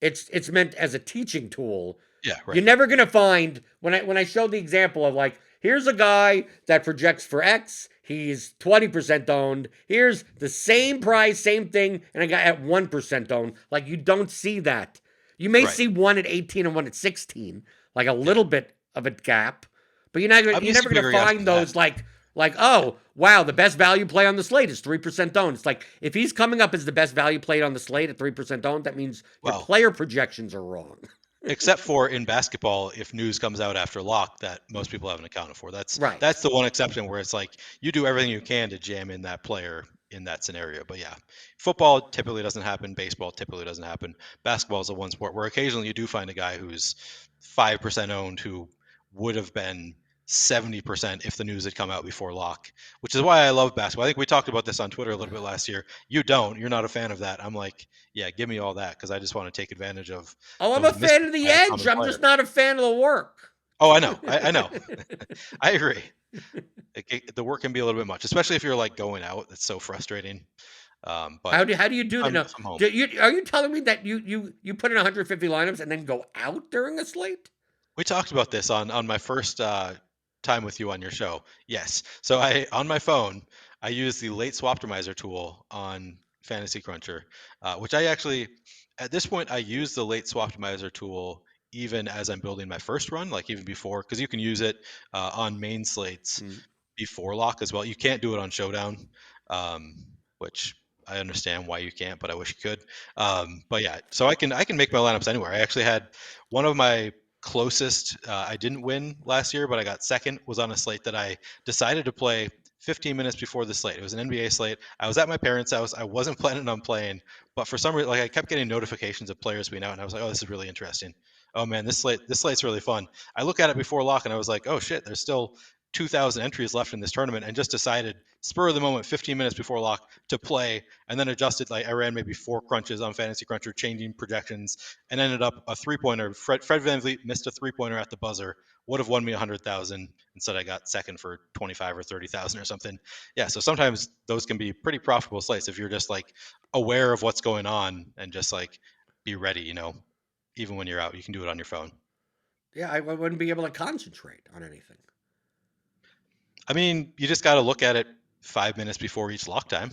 it's meant as a teaching tool. Yeah, right. You're never gonna find when I show the example of like here's a guy that projects for X. He's 20% owned. Here's the same price, same thing, and a guy at 1% owned. Like, you don't see that. You may see one at 18 and one at 16, like a little bit of a gap, but you're never going to find those like, oh, wow, the best value play on the slate is 3% owned. It's like, if he's coming up as the best value play on the slate at 3% owned, that means your player projections are wrong. Except for in basketball, if news comes out after lock that most people haven't accounted for. That's the one exception where it's like you do everything you can to jam in that player in that scenario. But yeah, football typically doesn't happen. Baseball typically doesn't happen. Basketball is the one sport where occasionally you do find a guy who's 5% owned who would have been 70% if the news had come out before lock, which is why I love basketball. I think we talked about this on Twitter a little bit last year. You're not a fan of that. I'm like, yeah, give me all that, because I just want to take advantage of Oh, I'm a those fan misses of the by a edge. common I'm player. just not a fan of the work. Oh, I know. I know. I agree. The work can be a little bit much, especially if you're like going out. It's so frustrating. But How do you do that? No, I'm home. are you telling me that you put in 150 lineups and then go out during a slate? We talked about this on my first time with you on your show. Yes. So on my phone, I use the late swaptimizer tool on Fantasy Cruncher, which I actually, at this point, I use the late swaptimizer tool even as I'm building my first run, like even before, because you can use it on main slates before lock as well. You can't do it on showdown, which I understand why you can't, but I wish you could. But yeah, so I can make my lineups anywhere. I actually had one of my closest. I didn't win last year, but I got second. Was on a slate that I decided to play 15 minutes before the slate. It was an NBA slate. I was at my parents' house. I wasn't planning on playing, but for some reason, like I kept getting notifications of players being out, and I was like, "Oh, this is really interesting. Oh man, this slate's really fun." I look at it before lock, and I was like, "Oh shit, there's still 2,000 entries left in this tournament," and just decided spur of the moment 15 minutes before lock to play, and then adjusted. Like I ran maybe 4 crunches on Fantasy Cruncher, changing projections, and ended up a 3-pointer. Fred VanVleet missed a 3-pointer at the buzzer, would have won me 100,000. Instead I got second for 25 or 30,000 or something. Yeah, so sometimes those can be pretty profitable slates if you're just like aware of what's going on and just like be ready, even when you're out. You can do it on your phone. Yeah, I wouldn't be able to concentrate on anything. I mean, you just got to look at it 5 minutes before each lock time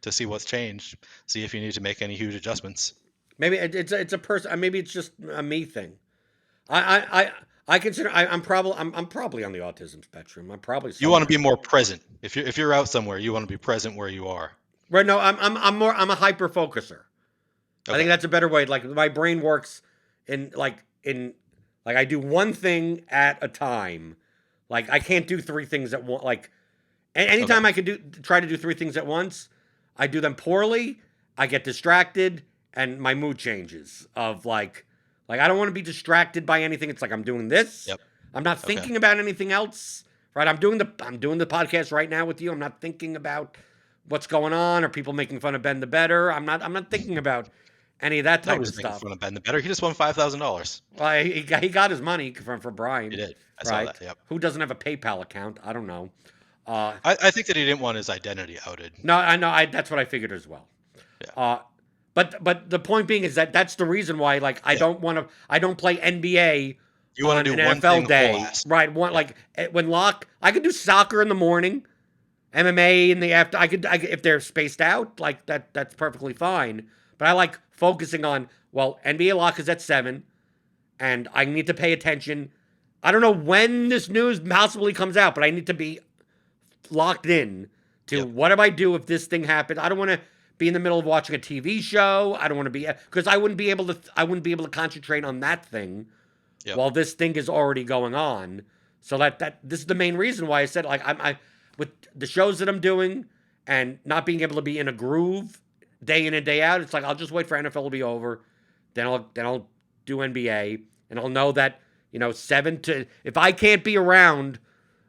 to see what's changed, see if you need to make any huge adjustments. Maybe it's a person. Maybe it's just a me thing. I consider I'm probably on the autism spectrum. I'm probably You want to somewhere. be more present. If you're out somewhere, you want to be present where you are. Right? No, I'm a hyper focuser. I think Okay. that's a better way. Like my brain works in I do one thing at a time. Like I can't do 3 things at once. Like anytime Okay. I could try to do 3 things at once, I do them poorly. I get distracted, and my mood changes. Of like I don't want to be distracted by anything. It's like I'm doing this. Yep. I'm not Okay. thinking about anything else. Right? I'm doing the podcast right now with you. I'm not thinking about what's going on or people making fun of Ben the Better. I'm not thinking about any of that type of Nobody's making stuff. fun of Ben the Better. He just won $5,000. Well, he got his money from Brian. He did. I saw Right? that. Yep. Who doesn't have a PayPal account? I don't know. I think that he didn't want his identity outed. No, I know. That's what I figured as well. Yeah. But the point being is that's the reason why I don't play NBA You want on to do an one NFL thing day. full ass. Right? When lock, I could do soccer in the morning, MMA in the after. I could if they're spaced out like that. That's perfectly fine. But I like focusing on NBA lock is at 7, and I need to pay attention. I don't know when this news possibly comes out, but I need to be locked in to what do I do if this thing happens. I don't want to be in the middle of watching a TV show. I don't want to be because I wouldn't be able to concentrate on that thing while this thing is already going on. So that this is the main reason why I said I with the shows that I'm doing and not being able to be in a groove day in and day out. It's like I'll just wait for NFL to be over, then I'll do NBA, and I'll know that 7 to if I can't be around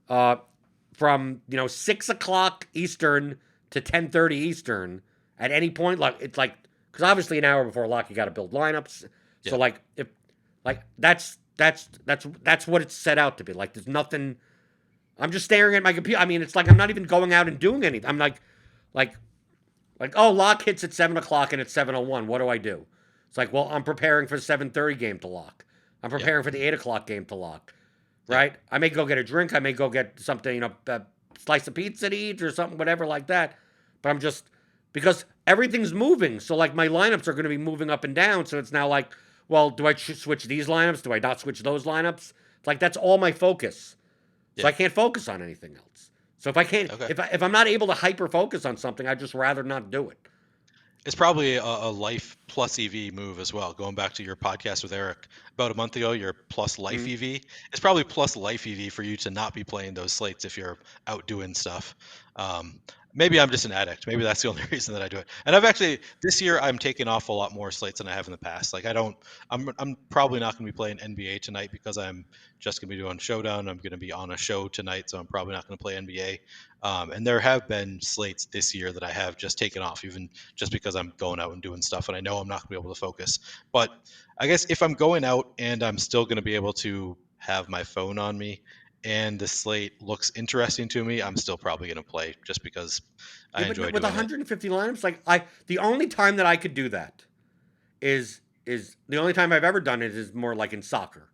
from 6 o'clock Eastern to 10:30 Eastern at any point, it's because obviously an hour before lock you got to build lineups. So if that's what it's set out to be. Like there's nothing. I'm just staring at my computer. I mean, it's like I'm not even going out and doing anything. I'm like oh, lock hits at 7 o'clock and it's 7:01. What do I do? It's like, well, I'm preparing for the 7:30 game to lock. I'm preparing for the 8 o'clock game to lock. Right? I may go get a drink. I may go get something, a slice of pizza to eat or something, whatever like that. But I'm just, because everything's moving. So my lineups are going to be moving up and down. So it's now well, do I switch these lineups? Do I not switch those lineups? It's that's all my focus. So I can't focus on anything else. So if I can't, if I'm not able to hyper focus on something, I'd just rather not do it. It's probably a life plus EV move as well. Going back to your podcast with Eric about a month ago, your plus life EV. It's probably plus life EV for you to not be playing those slates if you're out doing stuff. Maybe I'm just an addict. Maybe that's the only reason that I do it. And I've actually this year I'm taking off a lot more slates than I have in the past. Like I'm probably not going to be playing NBA tonight because I'm just going to be doing Showdown. I'm going to be on a show tonight, so I'm probably not going to play NBA. And there have been slates this year that I have just taken off, even just because I'm going out and doing stuff, and I know I'm not going to be able to focus. But I guess if I'm going out and I'm still going to be able to have my phone on me and the slate looks interesting to me, I'm still probably going to play just because I Yeah, but enjoy with doing it. 150 lineups, the only time that I could do that is the only time I've ever done it is more like in soccer,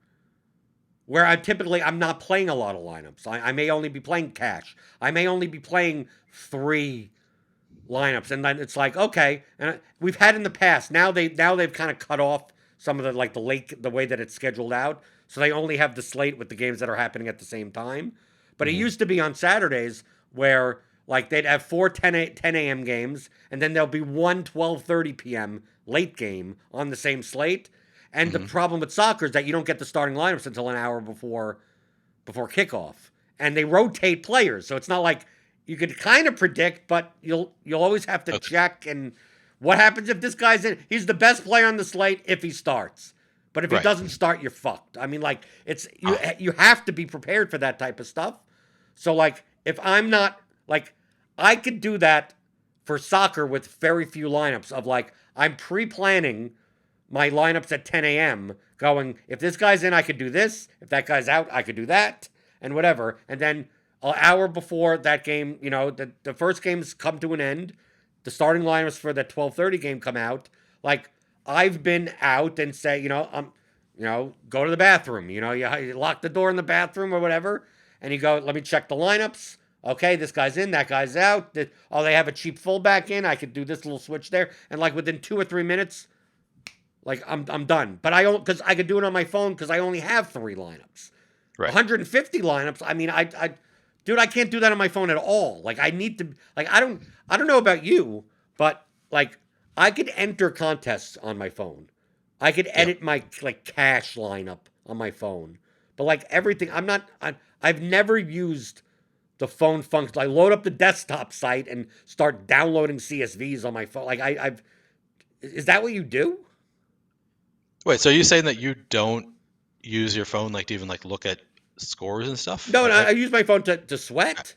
where I'm not playing a lot of lineups. I may only be playing cash. I may only be playing 3 lineups, and then it's like, okay, and we've had in the past. They've kind of cut off some of the way that it's scheduled out, so they only have the slate with the games that are happening at the same time. But it Mm-hmm. used to be on Saturdays where like they'd have 10 a.m. games, and then there'll be one 12:30 p.m. late game on the same slate. And the Mm-hmm. problem with soccer is that you don't get the starting lineups until an hour before kickoff, and they rotate players, so it's not like you could kind of predict, but you'll always have to Okay. check. And what happens if this guy's in? He's the best player on the slate if he starts, but if he Right. doesn't start, you're fucked. I mean, like it's Ah, you have to be prepared for that type of stuff. So like if I'm not like I could do that for soccer with very few lineups of like I'm pre-planning my lineups at 10 a.m. going, if this guy's in, I could do this. If that guy's out, I could do that, and whatever. And then an hour before that game, the first games come to an end. The starting lineups for the 12:30 game come out. Like I've been out and say, go to the bathroom. You lock the door in the bathroom or whatever, and you go, let me check the lineups. Okay, this guy's in, that guy's out. Oh, they have a cheap fullback in. I could do this little switch there, and like within 2 or 3 minutes, like I'm done. But I don't because I could do it on my phone because I only have 3 lineups. right. 150 lineups. I mean, dude, I can't do that on my phone at all. Like I need to. Like I don't know about you, but like I could enter contests on my phone. I could Yep. edit my like cash lineup on my phone. But like everything, I've never used the phone function. I load up the desktop site and start downloading CSVs on my phone. Like I've. Is that what you do? Wait, so are you saying that you don't use your phone like to even like look at scores and stuff? No, I use my phone to sweat.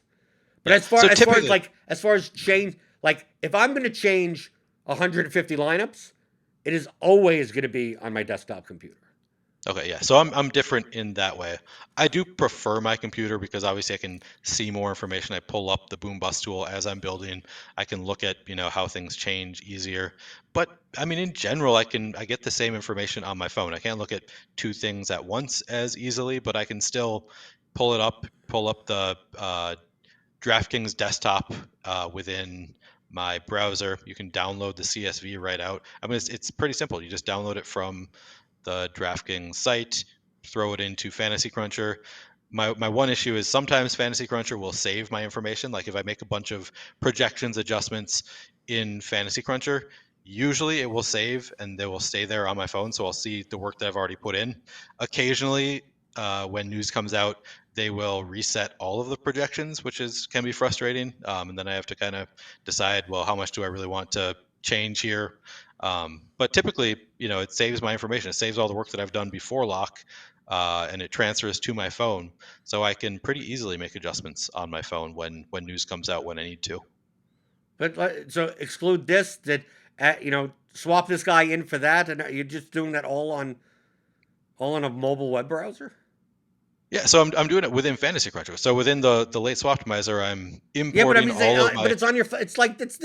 But Yeah. as far So as far as typically, like as far as change, like if I'm gonna change 150 lineups, it is always gonna be on my desktop computer. okay, yeah. So I'm different in that way. I do prefer my computer because obviously I can see more information. I pull up the boom bust tool as I'm building. I can look at, how things change easier. But I mean in general I get the same information on my phone. I can't look at two things at once as easily, but I can still pull up the DraftKings desktop within my browser. You can download the CSV right out. I mean it's pretty simple. You just download it from the DraftKings site, throw it into Fantasy Cruncher. My one issue is sometimes Fantasy Cruncher will save my information. Like if I make a bunch of projections adjustments in Fantasy Cruncher, usually it will save and they will stay there on my phone. So I'll see the work that I've already put in. Occasionally, when news comes out, they will reset all of the projections, which can be frustrating. And then I have to kind of decide, well, how much do I really want to change here? But typically, it saves my information. It saves all the work that I've done before lock, and it transfers to my phone, so I can pretty easily make adjustments on my phone when news comes out when I need to. But so exclude this that swap this guy in for that, and you're just doing that all on a mobile web browser. Yeah, so I'm doing it within Fantasy Cruncher. So within the late swap optimizer, I'm Yeah, but I importing mean, all of but my it's on your. It's like it's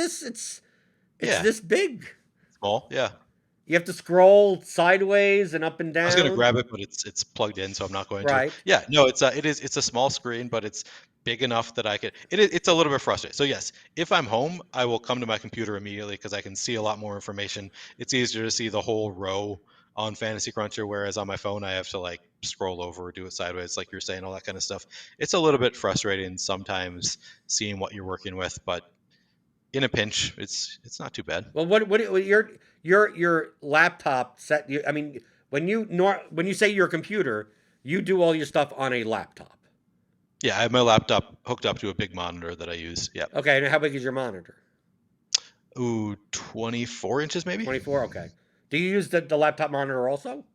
yeah this big. small yeah. You have to scroll sideways and up and I was gonna down. grab it, but it's plugged in, so I'm not going to. Right. Yeah, no, it's a small screen, but it's big enough that I could. It's a little bit frustrating. So yes, if I'm home, I will come to my computer immediately because I can see a lot more information. It's easier to see the whole row on Fantasy Cruncher, whereas on my phone I have to like scroll over or do it sideways, like you're saying, all that kind of stuff. It's a little bit frustrating sometimes seeing what you're working with, but in a pinch, it's not too bad. Well, what your laptop set? I mean, when you say your computer, you do all your stuff on a laptop. Yeah, I have my laptop hooked up to a big monitor that I use. Yeah. Okay, and how big is your monitor? Ooh, 24 inches maybe? 24. Okay. Do you use the laptop monitor also?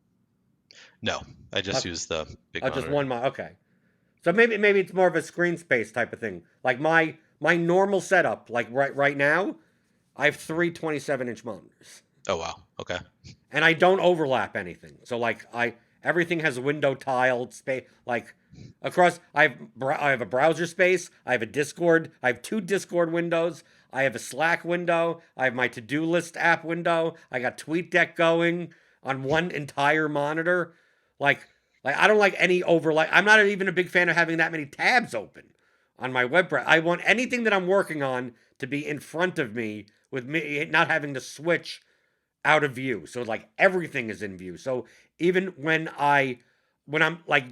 No, I just Okay. use the big Oh, just monitor. one monitor. Okay. So maybe it's more of a screen space type of thing. Like my normal setup, like right now, I have three 27-inch monitors, Oh wow. Okay. and I don't overlap anything. So like everything has window tiled space. Like across, I have a browser space. I have a Discord. I have two Discord windows. I have a Slack window. I have my to do list app window. I got TweetDeck going on one entire monitor. Like I don't like any overlap. I'm not even a big fan of having that many tabs open on my web browser. I want anything that I'm working on to be in front of me with me not having to switch out of view. So like everything is in view. So even when I'm like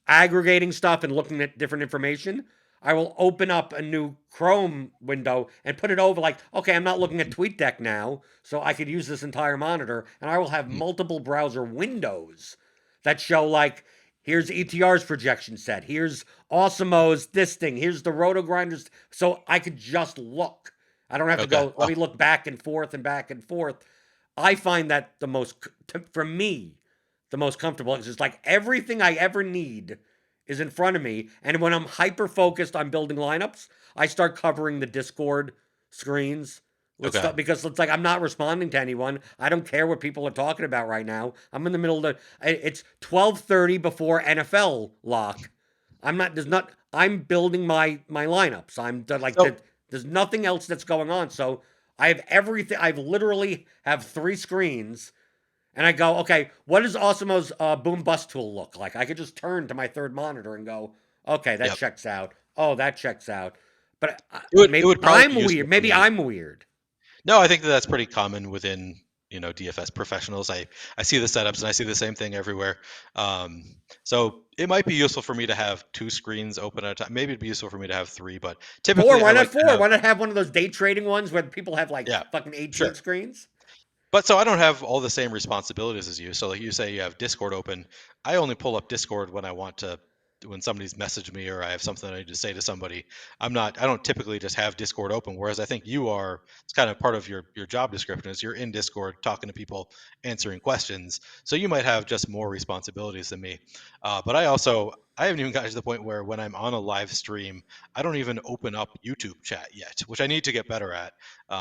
aggregating stuff and looking at different information, I will open up a new Chrome window and put it over like, okay, I'm not looking at TweetDeck now, so I could use this entire monitor, and I will have Mhm. multiple browser windows that show like here's ETR's projection set, here's Osimo's this thing, here's the Roto Grinders, so I could just look. I don't have to Okay. go, let me look back and forth and back and forth. I find that the most, for me, the most comfortable. It's just like everything I ever need is in front of me. And when I'm hyper focused on building lineups, I start covering the Discord screens with Okay. stuff because it's like I'm not responding to anyone. I don't care what people are talking about right now. I'm in the middle of it's 12:30 before NFL lock. I'm not there's not I'm building my lineups. I'm like So that there's nothing else that's going on. So I have everything. I've literally have three screens, and I go, okay, what does Osimo's boom bust tool look like? I could just turn to my third monitor and go, okay, that yep. checks out. Oh, that checks out. But It maybe would probably be I'm weird. useful for Maybe me. I'm weird. No, I think that that's pretty common within DFS professionals. I see the setups and I see the same thing everywhere. Um, so it might be useful for me to have two screens open at a time. Maybe it'd be useful for me to have three, but Four? typically I Why not like to four? have Why not have one of those day trading ones where people have like yeah, fucking 18 sure. screens? But so I don't have all the same responsibilities as you. So like you say you have Discord open. I only pull up Discord when I want to when somebody's messaged me or I have something I need to say to somebody. I don't typically just have Discord open. Whereas I think you are, it's kind of part of your job description is you're in Discord talking to people, answering questions. So you might have just more responsibilities than me. But I haven't even gotten to the point where when I'm on a live stream, I don't even open up YouTube chat yet, which I need to get better at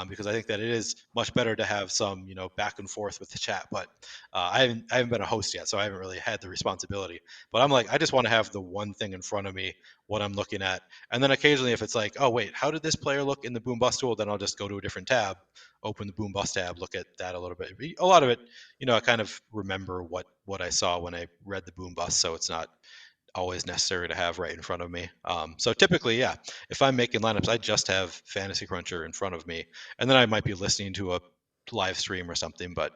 because I think that it is much better to have some back and forth with the chat. But I haven't been a host yet, so I haven't really had the responsibility. But I'm like I just want to have the one thing in front of me, what I'm looking at, and then occasionally if it's like, oh wait, how did this player look in the boom bust tool? Then I'll just go to a different tab, open the boom bust tab, look at that a little bit. A lot of it, I kind of remember what I saw when I read the boom bust, so it's not always necessary to have right in front of me. So typically, yeah, if I'm making lineups, I just have Fantasy Cruncher in front of me, and then I might be listening to a live stream or something. But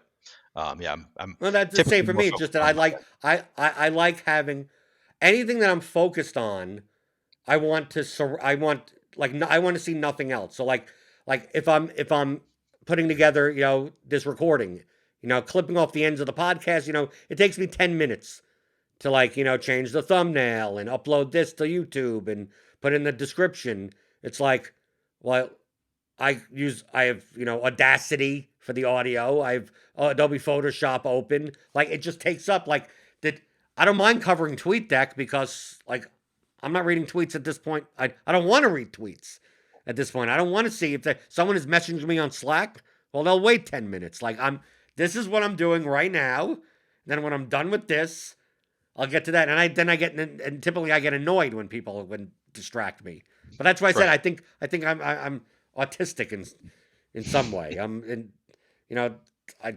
yeah, I'm Well, that's the same typically for more me. It's just focused that on my game. I like having anything that I'm focused on. I want to I want like I want to see nothing else. So like if I'm putting together this recording, clipping off the ends of the podcast, it takes me 10 minutes to like change the thumbnail and upload this to YouTube and put in the description. It's like, well, I have Audacity for the audio. I have Adobe Photoshop open. Like it just takes up like that. I don't mind covering TweetDeck because like I'm not reading tweets at this point. I don't want to read tweets at this point. I don't want to see if someone is messaging me on Slack. Well, they'll wait 10 minutes. Like this is what I'm doing right now. Then when I'm done with this, I'll get to that. And I get and typically I get annoyed when people distract me. But that's why I said Right. I think I'm autistic in some way. I'm in you know I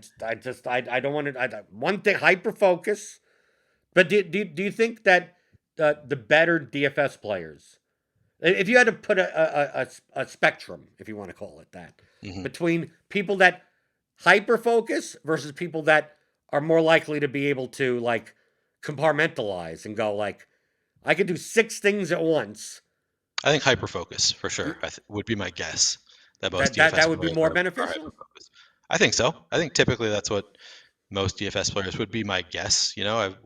don't want to one thing hyper focus. But do you think that the better DFS players, if you had to put a spectrum, if you want to call it that, hmm between people that hyper focus versus people that are more likely to be able to like compartmentalize and go like I could do six things at once. I think hyper focus for sure. You, Would be my guess that most that DFS would be players more are hyper beneficial. focused. I think so. I think typically that's what most DFS players would be my guess.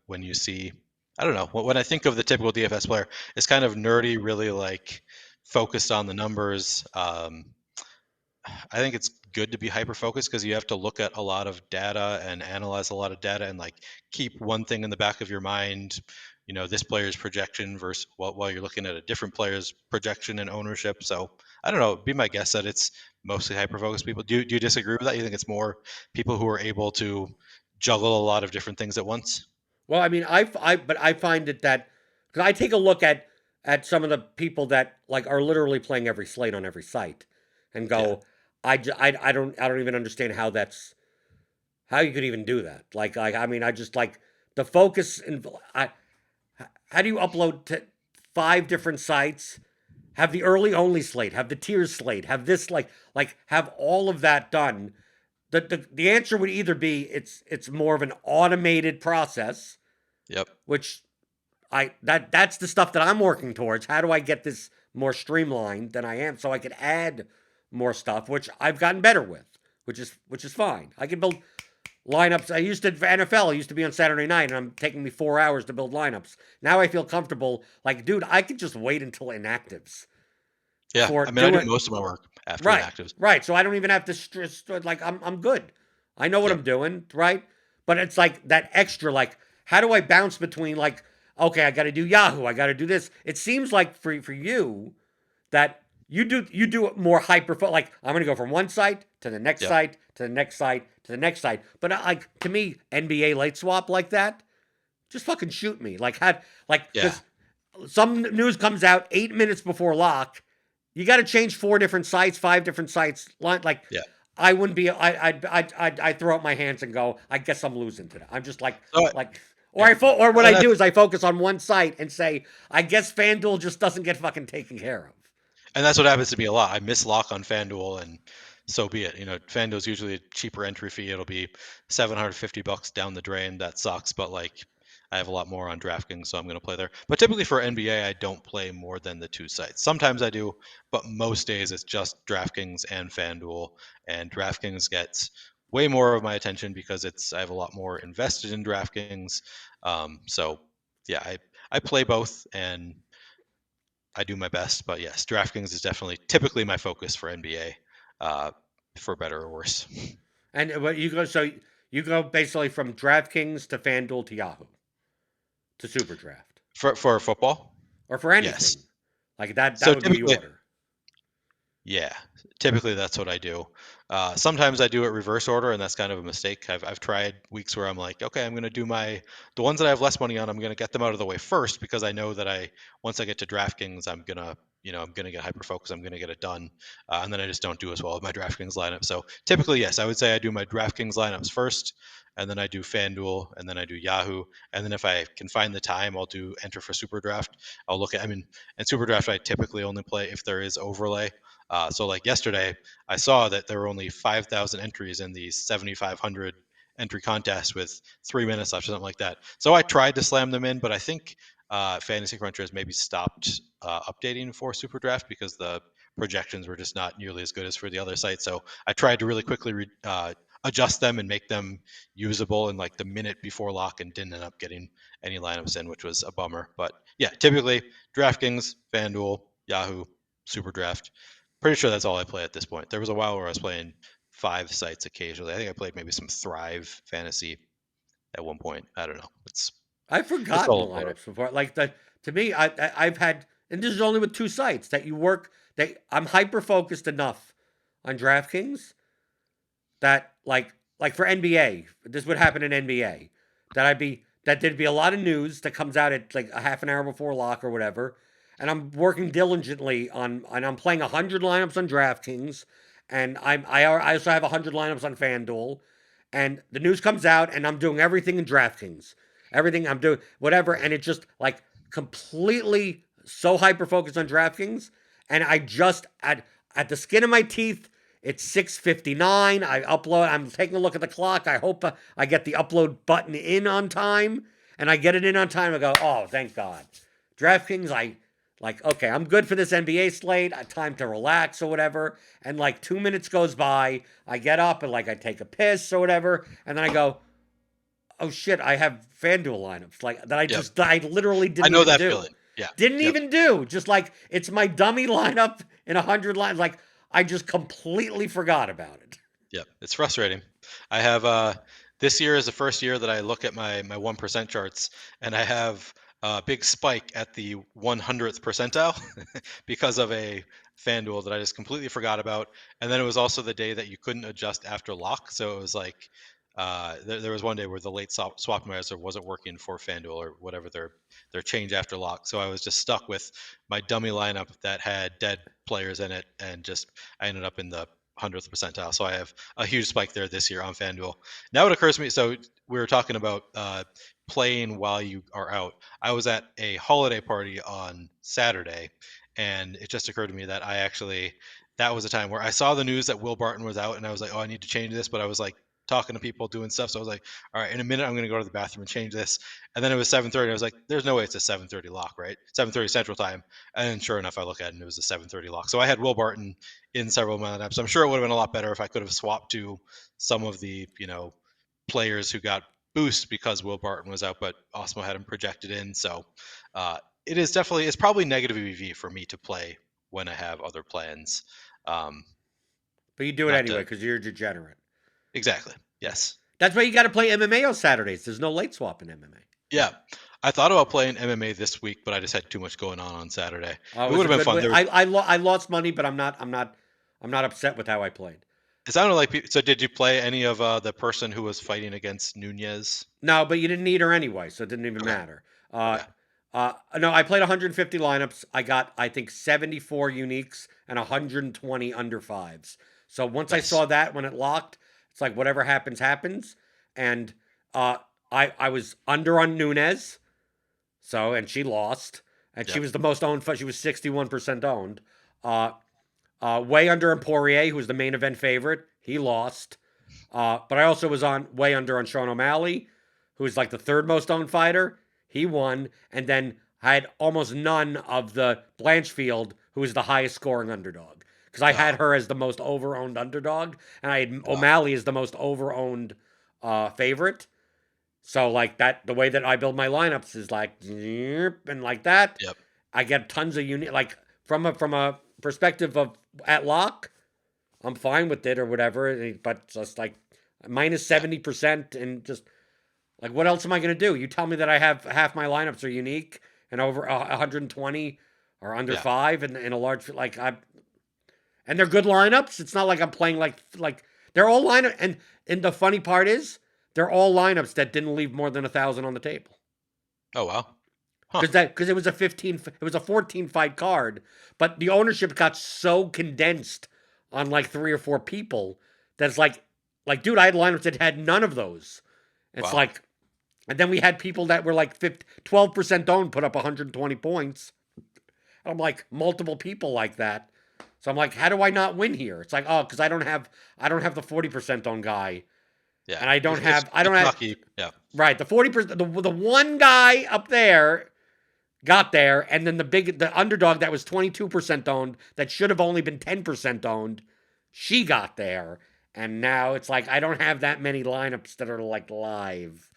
When you see I don't know. When I think of the typical DFS player, it's kind of nerdy, really like focused on the numbers. I think it's good to be hyper focused because you have to look at a lot of data and analyze a lot of data and like keep one thing in the back of your mind. This player's projection versus while you're looking at a different player's projection and ownership. So I don't know. It'd be my guess that it's mostly hyper focused people. Do you disagree with that? You think it's more people who are able to juggle a lot of different things at once? Well, I mean, but I find it that because I take a look at some of the people that like are literally playing every slate on every site, and Yeah. go, I don't even understand how you could even do that. I mean, I just like the focus and how do you upload to 5 different sites? Have the early only slate, have the tiers slate, have this have all of that done. The answer would either be it's more of an automated process, Yep. which that's the stuff that I'm working towards. How do I get this more streamlined than I am so I could add more stuff, which I've gotten better with, which is fine. I can build lineups. I used to for NFL. I used to be on Saturday night, and I'm taking me 4 hours to build lineups. Now I feel comfortable. Like, dude, I could just wait until inactives Yeah. before I mean, I do doing. most of my work after Right, inactives. right. So I don't even have to stress. Like I'm good. I know what Yep. I'm doing, right? But it's like that extra. Like, how do I bounce between like, okay, I got to do Yahoo, I got to do this. It seems like for you that you do it more hyper. Like I'm gonna go from one site to the next Yep. site to the next site to the next site. But like to me, NBA late swap like that, just fucking shoot me. Yeah. Because some news comes out 8 minutes before lock, you got to change 4 different sites, 5 different sites. Like Yeah. I wouldn't be. I'd throw up my hands and go. I guess I'm losing today. I'm just So like, yeah. or what And I that's do is I focus on one site and say, I guess FanDuel just doesn't get fucking taken care of. And that's what happens to me a lot. I miss lock on FanDuel, and so be it. FanDuel's usually a cheaper entry fee. It'll be $750 down the drain. That sucks, but like I have a lot more on DraftKings, so I'm going to play there. But typically for NBA, I don't play more than the two sites. Sometimes I do, but most days it's just DraftKings and FanDuel. And DraftKings gets way more of my attention because I have a lot more invested in DraftKings. So yeah, I play both, and I do my best, but yes, DraftKings is definitely typically my focus for NBA, for better or worse. And what you go basically from DraftKings to FanDuel to Yahoo to SuperDraft For football, or for yes. anything like that. So That would be the typically, order. yeah, typically that's what I do. Sometimes I do it reverse order, and that's kind of a mistake. I've tried weeks where I'm like, okay, I'm going to do the ones that I have less money on. I'm going to get them out of the way first because I know that once I get to DraftKings, I'm gonna get hyper focused. I'm gonna get it done, and then I just don't do as well with my DraftKings lineup. So typically, yes, I would say I do my DraftKings lineups first, and then I do FanDuel, and then I do Yahoo, and then if I can find the time, I'll do enter for Super Draft. I'll look at. I mean, in Super Draft, I typically only play if there is overlay. So like yesterday, I saw that there were only 5,000 entries in the 7,500 entry contest with 3 minutes left or something like that. So I tried to slam them in, but I think Fantasy Cruncher has maybe stopped updating for Super Draft because the projections were just not nearly as good as for the other sites. So I tried to really quickly adjust them and make them usable in like the minute before lock and didn't end up getting any lineups in, which was a bummer. But yeah, typically DraftKings, FanDuel, Yahoo, Super Draft. Pretty sure that's all I play at this point. There was a while where I was playing 5 sites occasionally. I think I played maybe some Thrive Fantasy at one point. I don't know. I've It's forgotten the all a blur. lineups before. Like the to me, I've had, and this is only with 2 sites that you work. That I'm hyper focused enough on DraftKings that like for NBA, this would happen in NBA that there'd be a lot of news that comes out at like a half an hour before lock or whatever, and I'm working diligently on and I'm playing 100 lineups on DraftKings, and I also have 100 lineups on FanDuel, and the news comes out and I'm doing everything in DraftKings, everything I'm doing whatever, and it just like completely so hyper focused on DraftKings, and I just at the skin of my teeth. It's 6:59. I upload. I'm taking a look at the clock. I hope I get the upload button in on time, and I get it in on time. I go, oh, thank God. DraftKings, I like. Okay, I'm good for this NBA slate. Time to relax or whatever. And like 2 minutes goes by. I get up and like I take a piss or whatever, and then I go, oh shit, I have FanDuel lineups like that. Yep. I literally I didn't know even that do. feeling. Yeah. Didn't Yep. even do. Just like it's my dummy lineup in 100 lines. Like I just completely forgot about it. Yep. It's frustrating. I have this year is the first year that I look at my 1% charts, and I have a big spike at the 100th percentile because of a FanDuel that I just completely forgot about. And then it was also the day that you couldn't adjust after lock. So it was like there was one day where the late swap optimizer wasn't working for FanDuel or whatever their change after lock. So I was just stuck with my dummy lineup that had dead players in it, and just I ended up in the 100th percentile. So I have a huge spike there this year on FanDuel. Now it occurs to me. So we were talking about playing while you are out. I was at a holiday party on Saturday, and it just occurred to me that that was a time where I saw the news that Will Barton was out, and I was like, oh, I need to change this. But I was like talking to people, doing stuff. So I was like, all right, in a minute, I'm going to go to the bathroom and change this. And then it was 7:30. I was like, there's no way it's a 7:30 lock, right? 7:30 Central Time. And then sure enough, I look at it and it was a 7:30 lock. So I had Will Barton in several of my lineups. I'm sure it would have been a lot better if I could have swapped to some of the players who got boost because Will Barton was out, but Osmo had him projected in. So it's probably negative EV for me to play when I have other plans. But you do it Not anyway to because you're a degenerate. exactly. Yes. That's why you got to play MMA on Saturdays. There's no late swap in MMA. Yeah. I thought about playing MMA this week, but I just had too much going on Saturday. Oh, It would have been fun. I lost money, but I'm not upset with how I played. It sounded like so. Did you play any of the person who was fighting against Nunez? No, but you didn't need her anyway, so it didn't even matter. No, I played 150 lineups. I got, I think, 74 uniques and 120 under fives. So once I saw that when it locked, it's like whatever happens, happens. And I was under on Nunez, and she lost, and she was the most owned. She was 61% owned. Way under on Poirier, who was the main event favorite. He lost. But I also was way under on Sean O'Malley, who is like the third most owned fighter. He won. And then I had almost none of the Blanchfield, who was the highest scoring underdog. Because I had her as the most over-owned underdog, and I had O'Malley as the most over-owned favorite. So like that, the way that I build my lineups is like, and like that. Yep. I get tons of like from a perspective of at lock, I'm fine with it or whatever. But just like minus 70% and just like, what else am I going to do? You tell me that I have half my lineups are unique and over 120 or under 5 and in a large, like and they're good lineups. It's not like I'm playing like they're all lineup. And the funny part is they're all lineups that didn't leave more than 1,000 on the table. Oh, wow. Because it was a 14 fight card, but the ownership got so condensed on like 3 or 4 people that's like dude, I had lineups that had none of those. It's like, and then we had people that were like 12% owned put up 120 points. And I'm like, multiple people like that. So I'm like, how do I not win here? It's like, oh, because I don't have the 40% owned guy. Yeah. And I don't have yeah. Right. The 40%, the one guy up there got there, and then the underdog that was 22% owned, that should have only been 10% owned, she got there. And now it's like I don't have that many lineups that are like live.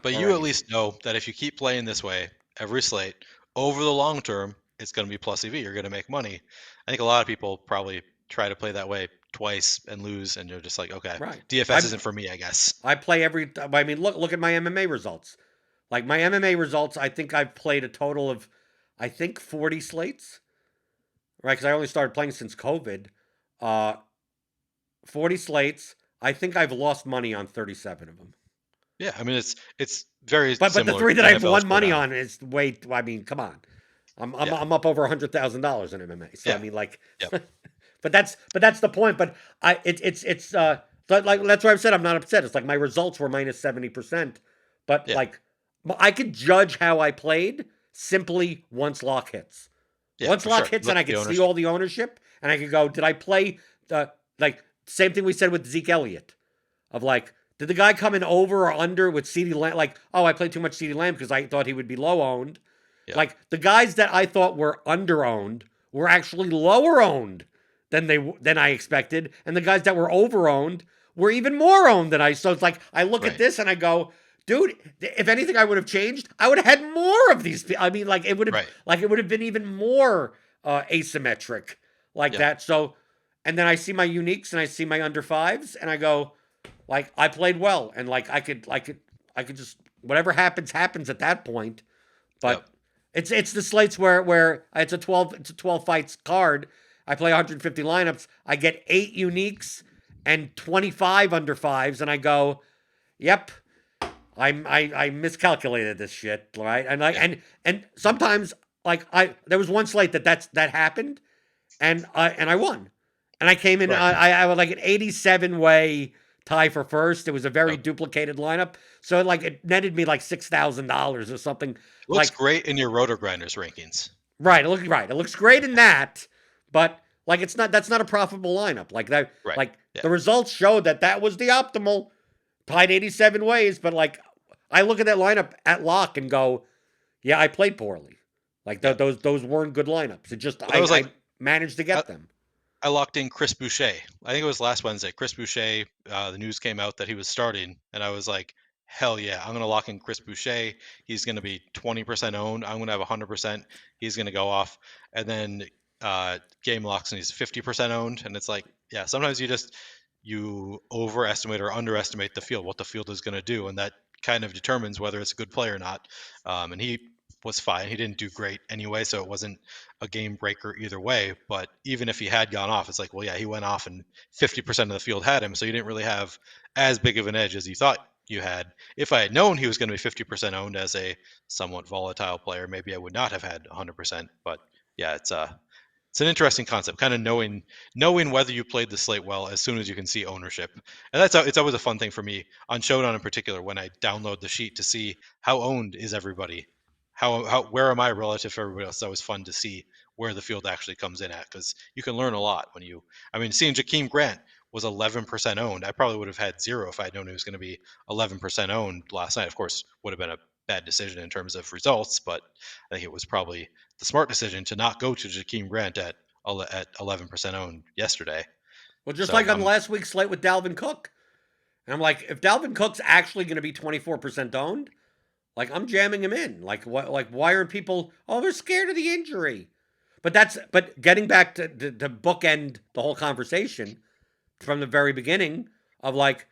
But you at least know that if you keep playing this way every slate, over the long term, it's going to be plus EV. You're going to make money. I think a lot of people probably try to play that way twice and lose, and you're just like, okay, DFS isn't for me, I guess. I play I mean, look at my MMA results. Like my MMA results, I think I've played a total of, 40 slates, right? Because I only started playing since COVID. 40 slates. I think I've lost money on 37 of them. Yeah, I mean it's very. But the 3 that I've won money on is way. I mean, come on, I'm up over $100,000 in MMA. So I mean, like, but that's the point. But it's like that's why I've said I'm not upset. It's like my results were minus 70%, but like I could judge how I played simply once lock hits. Once lock hits, and I could see all the ownership, and I could go, did I play like same thing we said with Zeke Elliott, of like, did the guy come in over or under with CeeDee Lamb? Like, oh, I played too much CeeDee Lamb because I thought he would be low owned. Yeah. Like the guys that I thought were under owned were actually lower owned than I expected, and the guys that were over owned were even more owned than I. So it's like I look at this and I go, dude, if anything, I would have changed. I would have had more of these. I mean, Right. it would have been even more asymmetric like Yep. that. So, and then I see my uniques and I see my under fives, and I go, like, I played well, and like I could just whatever happens happens at that point. Yep. But it's the slates where it's a 12 fights card. I play 150 lineups. I get 8 uniques and 25 under fives, and I go, yep, I miscalculated this shit, right? And like Yeah. and sometimes like there was one slate that happened, and I won, and I came in Right. I was like an 87 way tie for first. It was a very Yep. duplicated lineup, so like it netted me like $6,000 or something. It looks Like great in your Roto Grinders rankings. right, it looks great in that, but like it's not that's not a profitable lineup like that. Right. Like Yeah. the results showed that was the optimal tied 87 ways, but like I look at that lineup at lock and go, yeah, I played poorly. Like Yeah. those weren't good lineups. It just Well, that was I like managed to I, get them. I locked in Chris Boucher. I think it was last Wednesday. Chris Boucher. The news came out that he was starting, and I was like, "Hell yeah! I'm gonna lock in Chris Boucher. He's gonna be 20% owned. I'm gonna have 100%. He's gonna go off." And then game locks, and he's 50% owned. And it's like, yeah, sometimes you overestimate or underestimate the field, what the field is gonna do, and that kind of determines whether it's a good play or not. And he was fine. He didn't do great anyway, so it wasn't a game breaker either way. But even if he had gone off, it's like, well, yeah, he went off and 50% of the field had him, so you didn't really have as big of an edge as you thought you had. If I had known he was going to be 50% owned as a somewhat volatile player, maybe I would not have had 100%. But yeah, it's an interesting concept, kind of knowing whether you played the slate well as soon as you can see ownership, and it's always a fun thing for me on Showdown in particular when I download the sheet to see how owned is everybody, how where am I relative to everybody else. It's always fun to see where the field actually comes in at because you can learn a lot when you. I mean, seeing Jakeem Grant was 11% owned, I probably would have had zero if I had known he was going to be 11% owned last night. Of course, would have been a bad decision in terms of results, but I think it was probably the smart decision to not go to Jakeem Grant at 11% owned yesterday. Well, just So like on last week's slate with Dalvin Cook. And I'm like, if Dalvin Cook's actually going to be 24% owned, like I'm jamming him in. Like what? Like why aren't people? Oh, they're scared of the injury. But getting back to bookend the whole conversation from the very beginning of like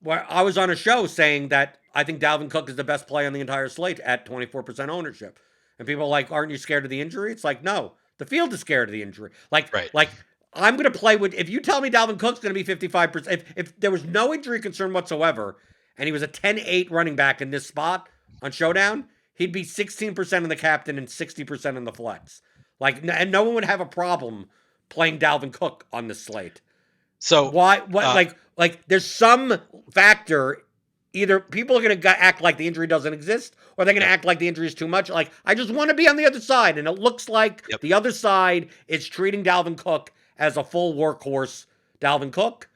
where I was on a show saying that I think Dalvin Cook is the best play on the entire slate at 24% ownership. And people are like, aren't you scared of the injury? It's like, no, the field is scared of the injury. right, Like I'm going to play with, if you tell me Dalvin Cook's going to be 55%, if there was no injury concern whatsoever, and he was a 10-8 running back in this spot on Showdown, he'd be 16% in the captain and 60% in the flex. Like, and no one would have a problem playing Dalvin Cook on this slate. so Why? What? uh, Like there's some factor. Either people are going to act like the injury doesn't exist, or they're going to yep, act like the injury is too much. Like I just want to be on the other side, and it looks like yep. the other side is treating Dalvin Cook as a full workhorse. Dalvin Cook,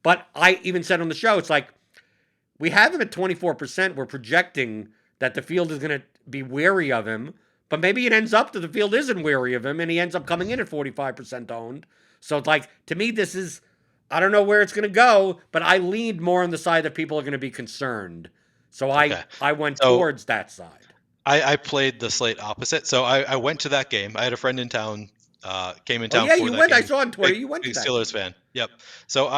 but I even said on the show, it's like we have him at 24%. We're projecting that the field is going to be wary of him, but maybe it ends up that the field isn't wary of him, and he ends up coming in at 45% owned. So it's like to me, this is I don't know where it's going to go, but I leaned more on the side that people are going to be concerned. So Okay. I went So towards that side. I played the slate opposite. So I went to that game. I had a friend in town, came in Oh town yeah, for you that went. I game. saw on Twitter Big you went to big that Steelers game. fan. Yep. So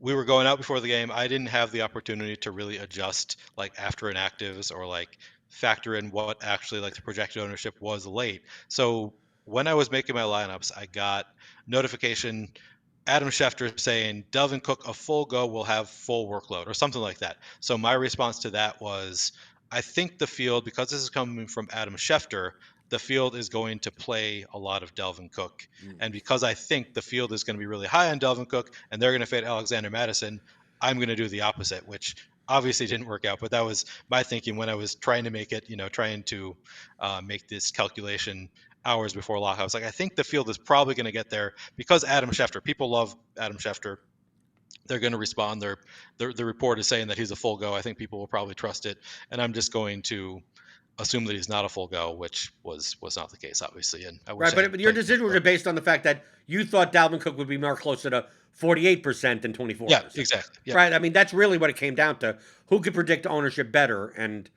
we were going out before the game. I didn't have the opportunity to really adjust like after inactives or like factor in what actually like the projected ownership was late. So when I was making my lineups, I got notification Adam Schefter saying Delvin Cook a full go will have full workload or something like that. So my response to that was I think the field, because this is coming from Adam Schefter, the field is going to play a lot of Delvin Cook. Mm. And because I think the field is going to be really high on Delvin Cook and they're going to fade Alexander Madison, I'm going to do the opposite, which obviously didn't work out. But that was my thinking when I was trying to make it, trying to make this calculation hours before lock. I was like, I think the field is probably going to get there because Adam Schefter, people love Adam Schefter. They're going to respond. The report is saying that he's a full go. I think people will probably trust it. And I'm just going to assume that he's not a full go, which was not the case, obviously. And I wish Right, I had but your played decision was based on the fact that you thought Dalvin Cook would be more closer to 48% than Yeah, 24%. exactly. Yeah, Right? I mean, that's really what it came down to. Who could predict ownership better? And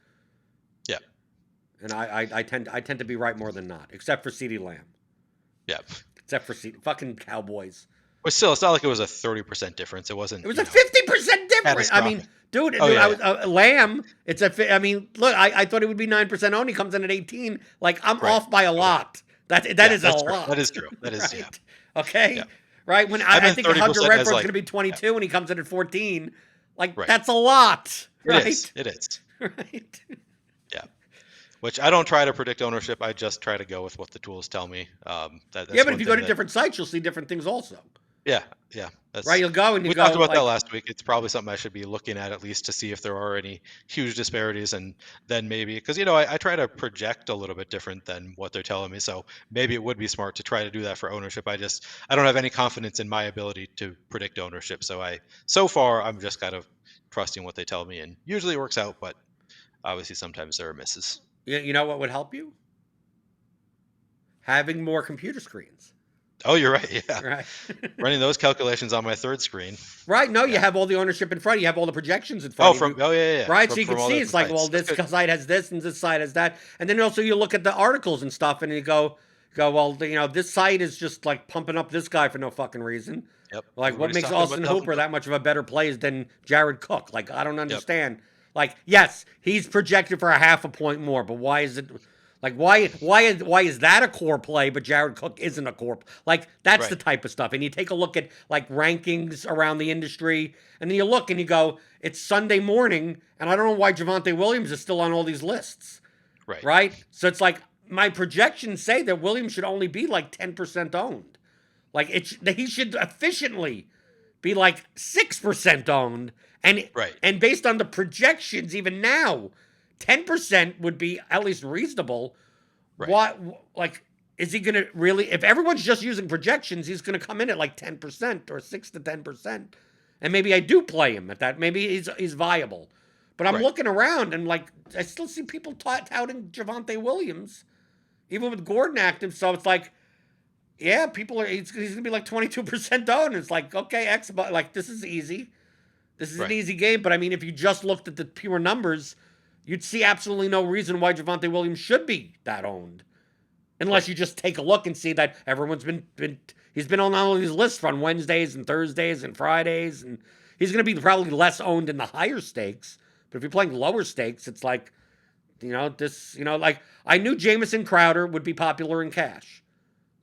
yeah, I tend to be right more than not, except for CeeDee Lamb. yeah. Except for fucking Cowboys. But still, it's not like it was a 30% difference. It wasn't. It was a 50% difference. I mean, catastrophic. dude, Oh yeah, I was Lamb. It's a. I mean, look, I thought it would be 9% owned. He comes in at 18. Like I'm right. off by a Okay. lot. That Yeah, is a that's true. lot. That is true. That is right? yeah. Okay. Yeah. Right. When I I meant think Hunter 30% Renfro's as going like to be 22 and he comes in at 14. Like right. that's a lot. It Right. is. It is. Right. Yeah. Which I don't try to predict ownership. I just try to go with what the tools tell me. That's Yeah, but one if you go thing to different sites, you'll see different things also. Yeah, yeah. Right. You'll go and you We go talked about like, that last week. It's probably something I should be looking at least to see if there are any huge disparities, and then maybe because I try to project a little bit different than what they're telling me. So maybe it would be smart to try to do that for ownership. I don't have any confidence in my ability to predict ownership. So far I'm just kind of trusting what they tell me, and usually it works out, but obviously sometimes there are misses. you know what would help you? Having more computer screens. Oh, you're right. Yeah. Right. Running those calculations on my third screen. Right. No, you Yeah. have all the ownership in front. You have all the projections in front of you. Yeah. Right. From, So you from can all see the it's like, different well, sites. this side has this and this side has that. And then also you look at the articles and stuff and you go, well, this site is just like pumping up this guy for no fucking reason. Yep. Like, what Everybody's makes talking Austin about Dalvin Hooper Cook. that much of a better play than Jared Cook? Like, I don't Yep. understand. Like, yes, he's projected for a half a point more, but why is it? Like, why is that a core play, but Jared Cook isn't a core? Like, that's Right. the type of stuff. And you take a look at like rankings around the industry, and then you look and you go, it's Sunday morning, and I don't know why Javonte Williams is still on all these lists. Right. Right? So it's like my projections say that Williams should only be like 10% owned. Like he should efficiently be like 6% owned. Right. And based on the projections, even now, 10% would be at least reasonable. Right. What, like, is he going to really, if everyone's just using projections, he's going to come in at like 10% or 6 to 10%. And maybe I do play him at that. Maybe he's viable. But I'm Right. looking around and like, I still see people touting Javonte Williams, even with Gordon active. So it's like, yeah, he's going to be like 22% owned. It's like, okay, like, this is easy. This is Right. an easy game. But I mean, if you just looked at the pure numbers, you'd see absolutely no reason why Javonte Williams should be that owned. Unless you just take a look and see that everyone's he's been on all of these lists on Wednesdays and Thursdays and Fridays. And he's going to be probably less owned in the higher stakes. But if you're playing lower stakes, it's like, like I knew Jamison Crowder would be popular in cash.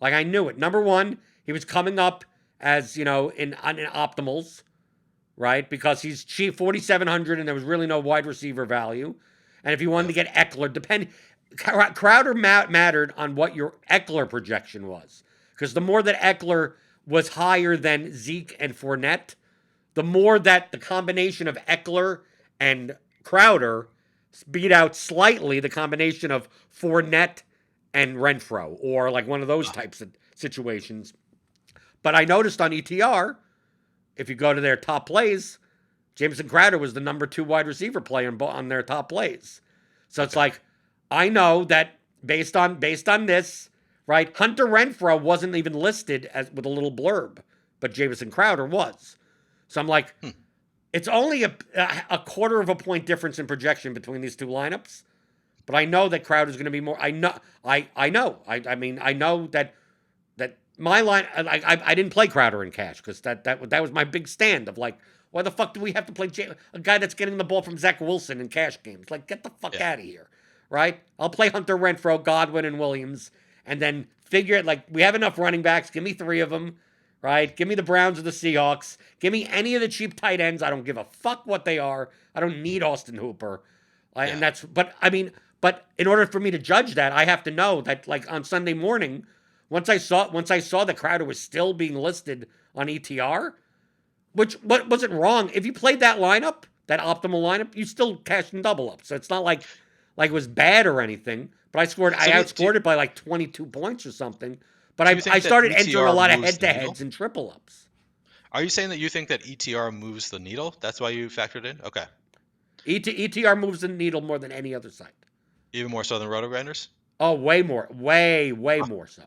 Like I knew it. Number one, he was coming up as, in optimals, right? Because he's cheap, 4,700, and there was really no wide receiver value. And if you wanted to get Eckler, Crowder mattered on what your Eckler projection was. Because the more that Eckler was higher than Zeke and Fournette, the more that the combination of Eckler and Crowder beat out slightly the combination of Fournette and Renfro, or like one of those types of situations. But I noticed on ETR, if you go to their top plays, Jamison Crowder was the number 2 wide receiver play on their top plays. So it's like, I know that based on this, right? Hunter Renfro wasn't even listed as with a little blurb, but Jamison Crowder was. So I'm like, it's only a quarter of a point difference in projection between these two lineups. But I know that Crowder's going to be more. I know. I know that my line. I didn't play Crowder in cash because that was my big stand of like, why the fuck do we have to play a guy that's getting the ball from Zach Wilson in cash games? Like, get the fuck out of here, right? I'll play Hunter Renfro, Godwin, and Williams, and then figure it. Like, we have enough running backs. Give me 3 of them, right? Give me the Browns or the Seahawks. Give me any of the cheap tight ends. I don't give a fuck what they are. I don't need Austin Hooper, and that's. But I mean. But in order for me to judge that, I have to know that, like on Sunday morning, once I saw that Crowder was still being listed on ETR, which wasn't wrong. If you played that lineup, that optimal lineup, you still cashed in double up. So it's not like it was bad or anything. But I outscored it by like 22 points or something. But I started entering a lot of head-to-heads and triple ups. Are you saying that you think that ETR moves the needle? That's why you factored in? Okay. ETR moves the needle more than any other site. Even more so than roto grinders? Oh, way more, way more so.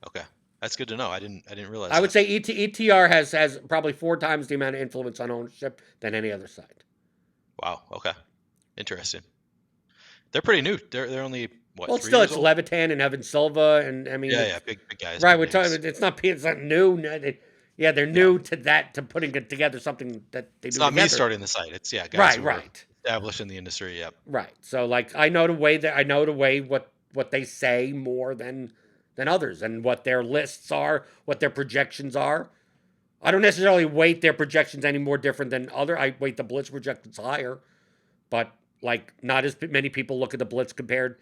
Okay, that's good to know. I didn't realize I would that. say ETR has probably 4 times the amount of influence on ownership than any other site. Wow. Okay, interesting. They're pretty new. They're only what, Well, 3 still, years it's old? Levitan and Evan Silva, and I mean, Yeah, it's big guys, right. big We're talking. names. It's not new. Yeah, they're Yeah, new to that, to putting it together, something that they it's do not me together. starting the site. It's guys Right, who are right, established in the industry. Yep. right. So like, I know the way what they say more than others, and what their lists are, what their projections are. I don't necessarily weight their projections any more different than other. I weight the blitz projections higher, but like not as many people look at the blitz compared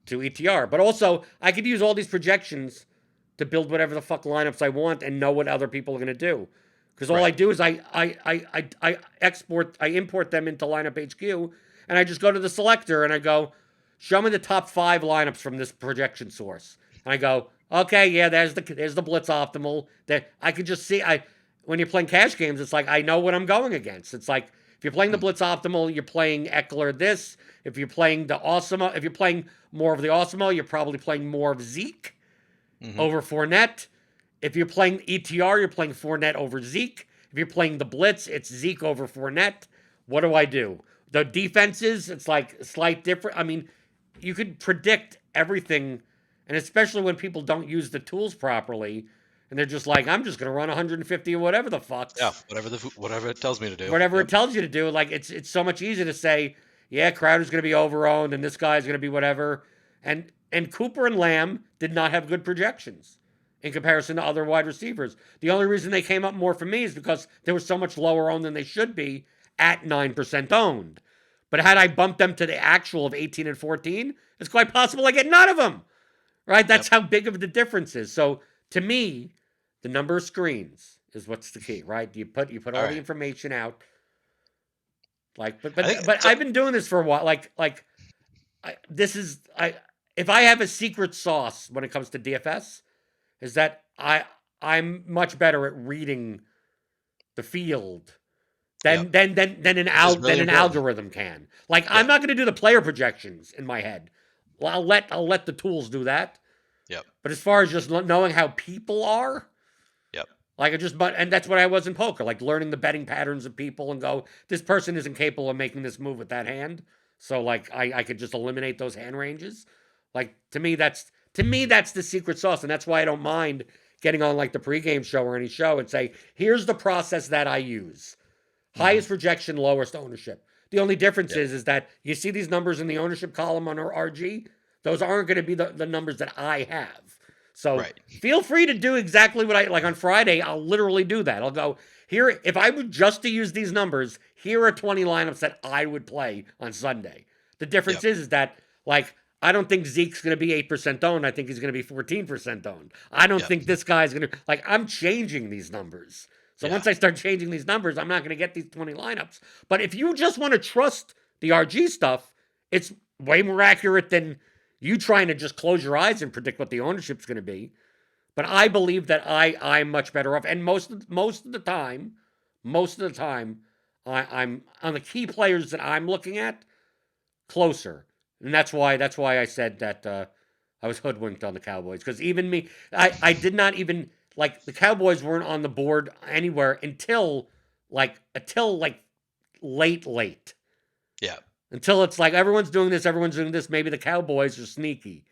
to ETR. But also, I could use all these projections to build whatever the fuck lineups I want and know what other people are going to do. Because all I Right. do is I import them into lineup HQ, and I just go to the selector and I go, show me the top 5 lineups from this projection source. And I go, okay, yeah, there's the blitz optimal. That I could just see. I When you're playing cash games, it's like I know what I'm going against. It's like if you're playing the Hmm. blitz optimal, you're playing Eckler this. If you're playing the Awesemo, if you're playing more of the Awesemo, you're probably playing more of Zeke Hmm. over Fournette. If you're playing ETR, you're playing Fournette over Zeke. If you're playing the blitz, it's Zeke over Fournette. What do I do? The defenses, it's like slight different. I mean, you could predict everything, and especially when people don't use the tools properly, and they're just like, I'm just gonna run 150 or whatever the Yeah, fucks, whatever it tells me to do. whatever it Yep. tells you to do. Like it's so much easier to say, yeah, Crowder's gonna be overowned, and this guy's gonna be whatever. And Cooper and Lamb did not have good projections in comparison to other wide receivers. The only reason they came up more for me is because they were so much lower owned than they should be at 9% owned. But had I bumped them to the actual of 18 and 14, it's quite possible I get none of them. Right? That's Yep. how big of the difference is. So to me, the number of screens is what's the key, right? You put All all the right. information out. Like, I think but so. I've been doing this for a while. This is I if I have a secret sauce when it comes to DFS, is that I'm much better at reading the field Yep. Which is than really an important. algorithm can. Like I'm Yeah. not going to do the player projections in my head. Well, I'll let the tools do that. Yep. But as far as just knowing how people are, Yep. like and that's what I was in poker, like learning the betting patterns of people and go, this person isn't capable of making this move with that hand. So like I could just eliminate those hand ranges. Like to me that's the secret sauce, and that's why I don't mind getting on like the pregame show or any show and say, here's the process that I use. Hmm. Highest projection, lowest ownership. The only difference Yep. is that you see these numbers in the ownership column on our RG. Those aren't going to be the numbers that I have. So Right. feel free to do exactly what I like on Friday. I'll literally do that. I'll go here. If I would just to use these numbers, here are 20 lineups that I would play on Sunday. The difference Yep. is that like I don't think Zeke's going to be 8% owned. I think he's going to be 14% owned. I don't Yep. think this guy's going to like I'm changing these numbers. So Yeah. once I start changing these numbers, I'm not going to get these 20 lineups. But if you just want to trust the RG stuff, it's way more accurate than you trying to just close your eyes and predict what the ownership's going to be. But I believe that I'm much better off, and most of the time, I'm on the key players that I'm looking at closer, and that's why I said that I was hoodwinked on the Cowboys, because even me, I did not even like the Cowboys weren't on the board anywhere until like late Yeah. until it's like everyone's doing this. Maybe the Cowboys are sneaky.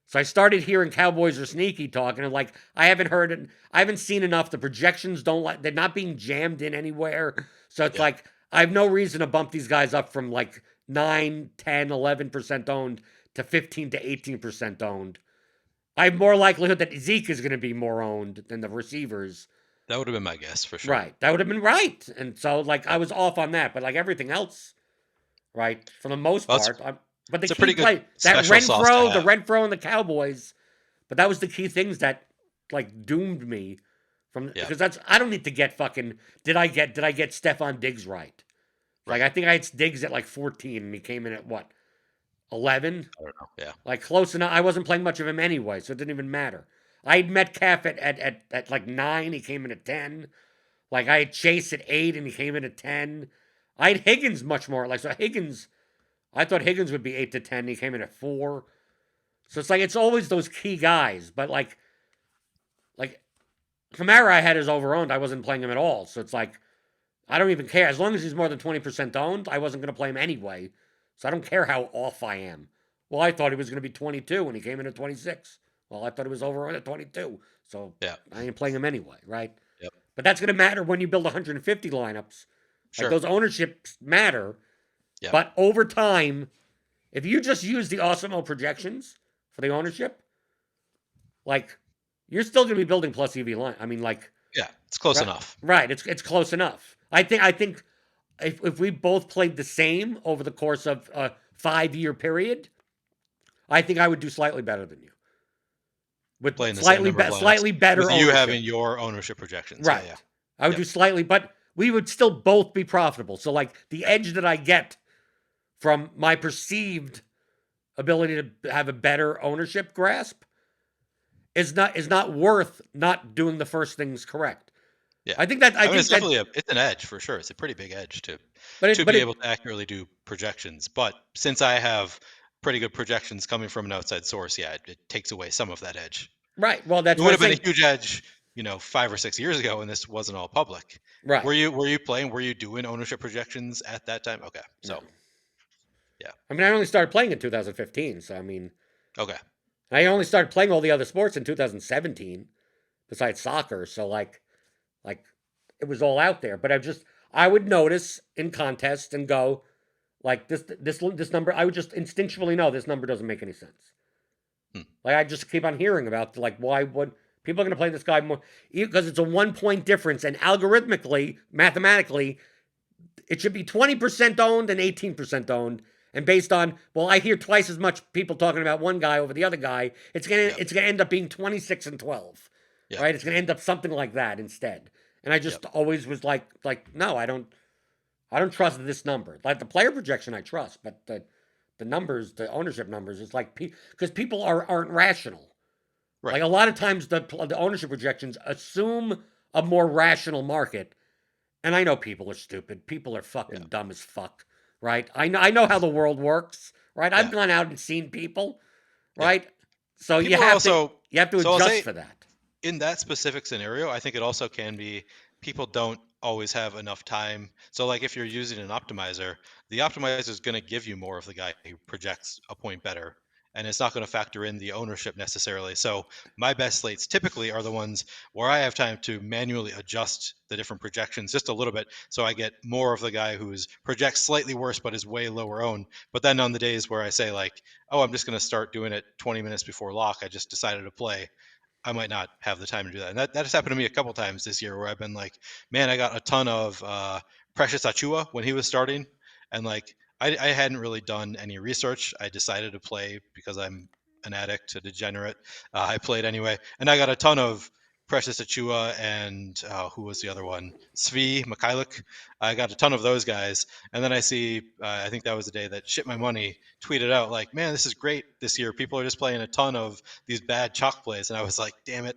So I started hearing Cowboys are sneaky talking, and like I haven't heard it, I haven't seen enough. The projections don't like they're not being jammed in anywhere. So it's Yep. like I have no reason to bump these guys up from like 9, 10, 11% owned to 15 to 18% owned. I have more likelihood that Zeke is going to be more owned than the receivers. That would have been my guess for sure. Right. That would have been right. And so like I Yep. was off on that, but like everything else, right? For the most Well, part, but the it's a key pretty good play that special sauce to The have. Renfro and the Cowboys, but that was the key things that like doomed me from Yeah. because that's I don't need to get fucking did I get Stefan Diggs right? Like Right. I think I had Diggs at like 14 and he came in at what 11, I don't know. Yeah. like close enough. I wasn't playing much of him anyway, so it didn't even matter. I had Metcalf at like 9, he came in at 10. Like I had Chase at 8 and he came in at 10. I had Higgins much more. Like so Higgins I thought Higgins would be 8 to 10. He came in at 4. So it's like it's always those key guys. But like Kamara, I had his over owned. I wasn't playing him at all. So it's like I don't even care as long as he's more than 20% owned. I wasn't going to play him anyway. So I don't care how off I am. Well, I thought he was going to be 22 when he came in at 26. Well, I thought he was over owned at 22. So Yeah. I ain't playing him anyway, right? Yep. But that's going to matter when you build 150 lineups. Sure. Like those ownerships matter. Yep. But over time, if you just use the Awesemo projections for the ownership, like you're still going to be building plus EV line. I mean, like yeah, it's close right, enough. Right, it's close enough. I think if we both played the same over the course of a 5-year period, I think I would do slightly better than you. With Playing the slightly slightly better with ownership. you having your ownership projections. Right. Yeah. I would do slightly, but we would still both be profitable. So like the edge that I get from my perceived ability to have a better ownership grasp is not worth not doing the first things correct. Yeah. I think that I mean, think it's definitely it's an edge for sure. It's a pretty big edge to be able to accurately do projections. But since I have pretty good projections coming from an outside source, yeah, it takes away some of that edge. Right. Well, that's it would have been a huge edge, 5 or 6 years ago when this wasn't all public. Right. Were you playing? Were you doing ownership projections at that time? Okay. So, no. Yeah. I mean, I only started playing in 2015, so I mean. Okay. I only started playing all the other sports in 2017, besides soccer. So like it was all out there. But I would notice in contests and go like this number. I would just instinctually know this number doesn't make any sense. Like I just keep on hearing about like why would people are going to play this guy more because it's a 1 point difference and algorithmically, mathematically, it should be 20% owned and 18% owned. And based on, well, I hear twice as much people talking about one guy over the other guy. It's gonna end up being 26 and 12, right? It's gonna end up something like that instead. And I just always was like, no, I don't trust this number. Like the player projection, I trust, but the numbers, the ownership numbers, it's like because people aren't rational. Right. Like a lot of times, the ownership projections assume a more rational market, and I know people are stupid. People are fucking dumb as fuck. Right? I know how the world works, right? I've gone out and seen people, right? So people you have to adjust for that. In that specific scenario, I think it also can be people don't always have enough time. So like if you're using an optimizer, the optimizer is going to give you more of the guy who projects a point better. And it's not going to factor in the ownership necessarily. So my best slates typically are the ones where I have time to manually adjust the different projections just a little bit. So I get more of the guy who's projects slightly worse, but is way lower owned. But then on the days where I say like, oh, I'm just going to start doing it 20 minutes before lock, I just decided to play. I might not have the time to do that. And that has happened to me a couple times this year where I've been like, man, I got a ton of Precious Achua when he was starting. And like, I hadn't really done any research. I decided to play because I'm an addict, a degenerate. I played anyway. And I got a ton of Precious Achua and who was the other one? Svi Mikhailuk. I got a ton of those guys. And then I see, I think that was the day that Shit My Money tweeted out like, man, this is great this year. People are just playing a ton of these bad chalk plays. And I was like, damn it,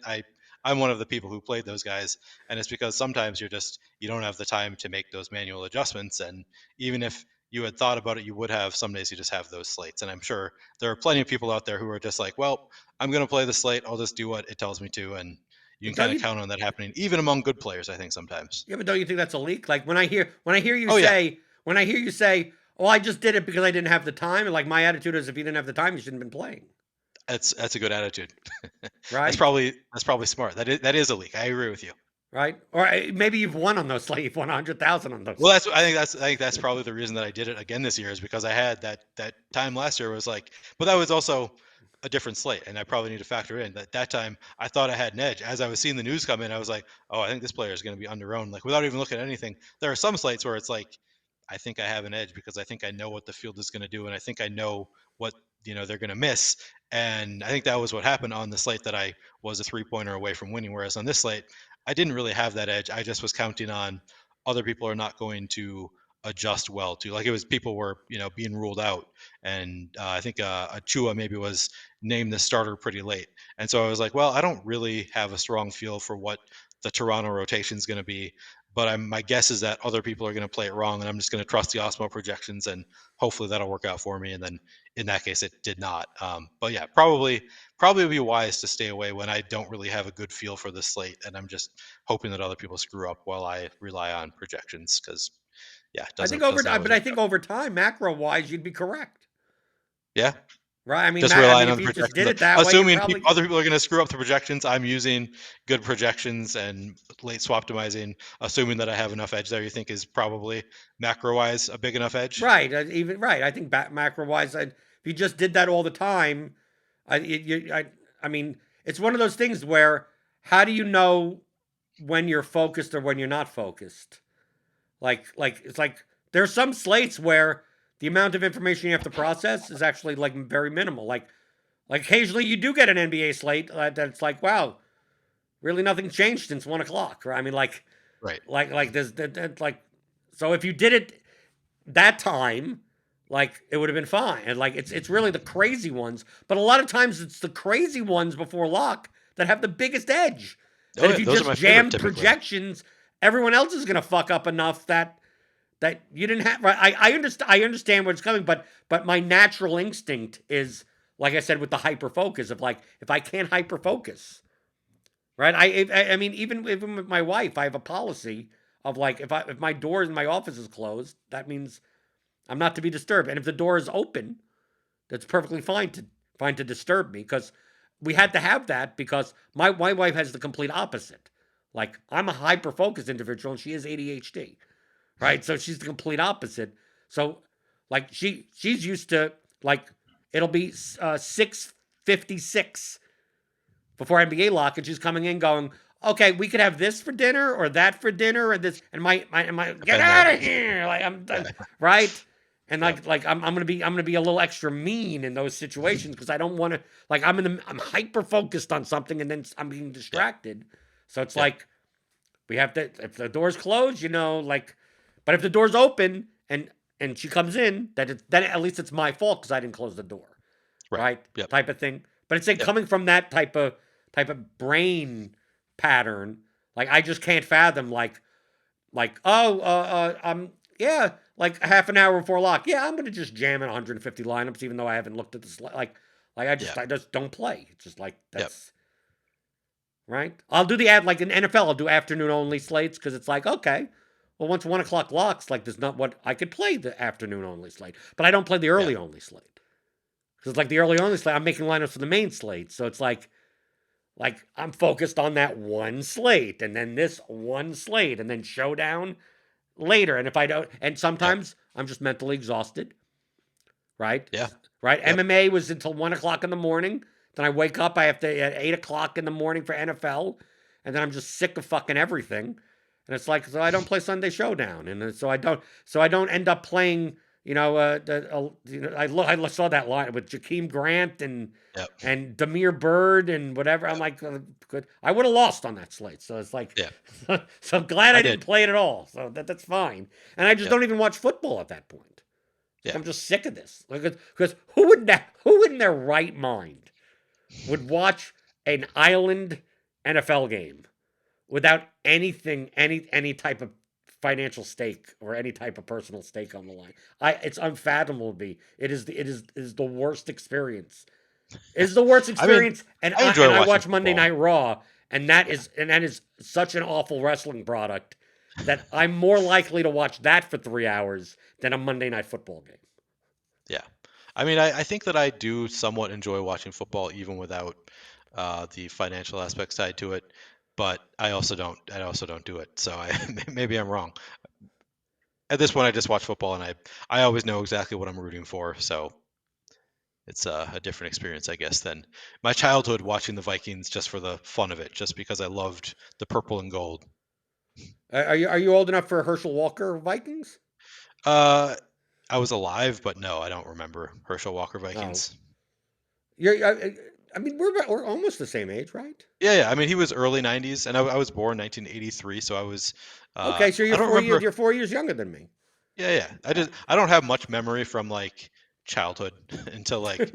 I'm one of the people who played those guys. And it's because sometimes you don't have the time to make those manual adjustments. And even if you had thought about it, you would have. Some days you just have those slates. And I'm sure there are plenty of people out there who are just like, well, I'm going to play the slate. I'll just do what it tells me to. And you can kind of count on that happening, even among good players, I think sometimes. Yeah, but don't you think that's a leak? Like when I hear you say, "Oh, I just did it because I didn't have the time," and like my attitude is, if you didn't have the time, you shouldn't have been playing. That's a good attitude. Right. That's probably smart. That is a leak. I agree with you. Right. Or maybe you've won on those. Like you've won 100,000 on those. Well, I think that's probably the reason that I did it again this year is because I had that time last year was like, but that was also a different slate, and I probably need to factor in that time I thought I had an edge. As I was seeing the news come in, I was like, oh, I think this player is going to be underowned. Like without even looking at anything, there are some slates where it's like, I think I have an edge because I think I know what the field is going to do, and I think I know what they're going to miss. And I think that was what happened on the slate that I was a 3-pointer away from winning. Whereas on this slate, I didn't really have that edge. I just was counting on other people are not going to adjust well to, like it was people were being ruled out, and I think Achua maybe was named the starter pretty late, and so I was like, well, I don't really have a strong feel for what the Toronto rotation is going to be, but my guess is that other people are going to play it wrong, and I'm just going to trust the Osmo projections, and hopefully that'll work out for me. And then in that case, it did not. But yeah, probably would be wise to stay away when I don't really have a good feel for the slate, and I'm just hoping that other people screw up while I rely on projections, because yeah, it I think doesn't always but I work think out. over time, macro wise, you'd be correct, Yeah, right? I mean, just relying on if the you just projections. did it that way, you're Assuming probably other people are going to screw up the projections, I'm using good projections and late swap optimizing, assuming that I have enough edge there. You think is probably macro wise a big enough edge? right. Even right. I think macro wise, if you just did that all the time, I mean, it's one of those things where how do you know when you're focused or when you're not focused? Like it's like there's some slates where the amount of information you have to process is actually like very minimal. Like occasionally you do get an NBA slate that's like, wow, really nothing changed since 1 o'clock. Right? I mean, Right. like there's like so if you did it that time, like it would have been fine. And like it's really the crazy ones, but a lot of times it's the crazy ones before lock that have the biggest edge. That Oh if yeah, you those are just my favorite jam typically. projections, everyone else is gonna fuck up enough that you didn't have. Right? I understand what's coming, but my natural instinct is like I said with the hyper focus of like if I can't hyper focus, right? I mean even with my wife, I have a policy of like if my door in my office is closed, that means I'm not to be disturbed. And if the door is open, that's perfectly fine to disturb me because we had to have that because my wife has the complete opposite. Like I'm a hyper focused individual and she has ADHD, right? So she's the complete opposite. So like she's used to like it'll be 6:56 before NBA lock, and she's coming in going, okay, we could have this for dinner or that for dinner and this and my I've get been there. out of here. Like I'm Yeah. done, right? And Yep. I'm gonna be a little extra mean in those situations because I don't want to like I'm hyper focused on something and then I'm being Yep. distracted. So it's Yep. like we have to if the door's closed, like but if the door's open and she comes in, then at least it's my fault because I didn't close the door, Right. right? Yep. Type of thing. But it's like Yep. coming from that type of brain pattern, like I just can't fathom yeah, like half an hour before lock. Yeah, I'm gonna just jam in 150 lineups, even though I haven't looked at this. Yeah. I just don't play. It's just like Yep. that's right. I'll do the ad like in NFL. I'll do afternoon only slates because it's like okay, well once 1 o'clock locks, like there's not what I could play the afternoon only slate, but I don't play the Yeah. early only slate because it's like the early only slate. I'm making lineups for the main slate, so it's like I'm focused on that one slate and then this one slate and then showdown later. And if I don't, and Yep. sometimes I'm just mentally exhausted, right? Yeah. Right. Yep. MMA was until 1 o'clock in the morning. Then I wake up. I have to at 8 o'clock in the morning for NFL, and then I'm just sick of fucking everything. And it's like so I don't play Sunday Showdown, and so I don't end up playing. I saw that line with Jakeem Grant Yep. and Demir Bird and whatever. I'm Yep. like, good. I would have lost on that slate. So it's like, Yeah. so I'm glad I I didn't did. play it at all. So that's fine. And I just Yep. don't even watch football at that point. Like Yeah. I'm just sick of this. Like because who in their right mind would watch an island NFL game without any type of financial stake or any type of personal stake on the line? It's unfathomable to me. It is the worst experience. It's the worst I mean, experience, and I enjoy I watching watch Monday football. Night Raw, Yeah. and that is such an awful wrestling product that I'm more likely to watch that for 3 hours than a Monday Night Football game. Yeah. I mean, I think that I do somewhat enjoy watching football even without the financial aspects tied to it, but I also don't. I also don't do it. So maybe I'm wrong. At this point, I just watch football, and I always know exactly what I'm rooting for. So it's a different experience, I guess, than my childhood watching the Vikings just for the fun of it, just because I loved the purple and gold. Are you old enough for Herschel Walker Vikings? Uh, I was alive, but no, I don't remember Herschel Walker Oh, Vikings. you're. I mean, we're almost the same age, right? Yeah, yeah. I mean, he was early '90s, and I was born 1983, so I was. Okay, so I don't remember. you're 4 years younger than me. Yeah, yeah. Yeah. I don't have much memory from like childhood until like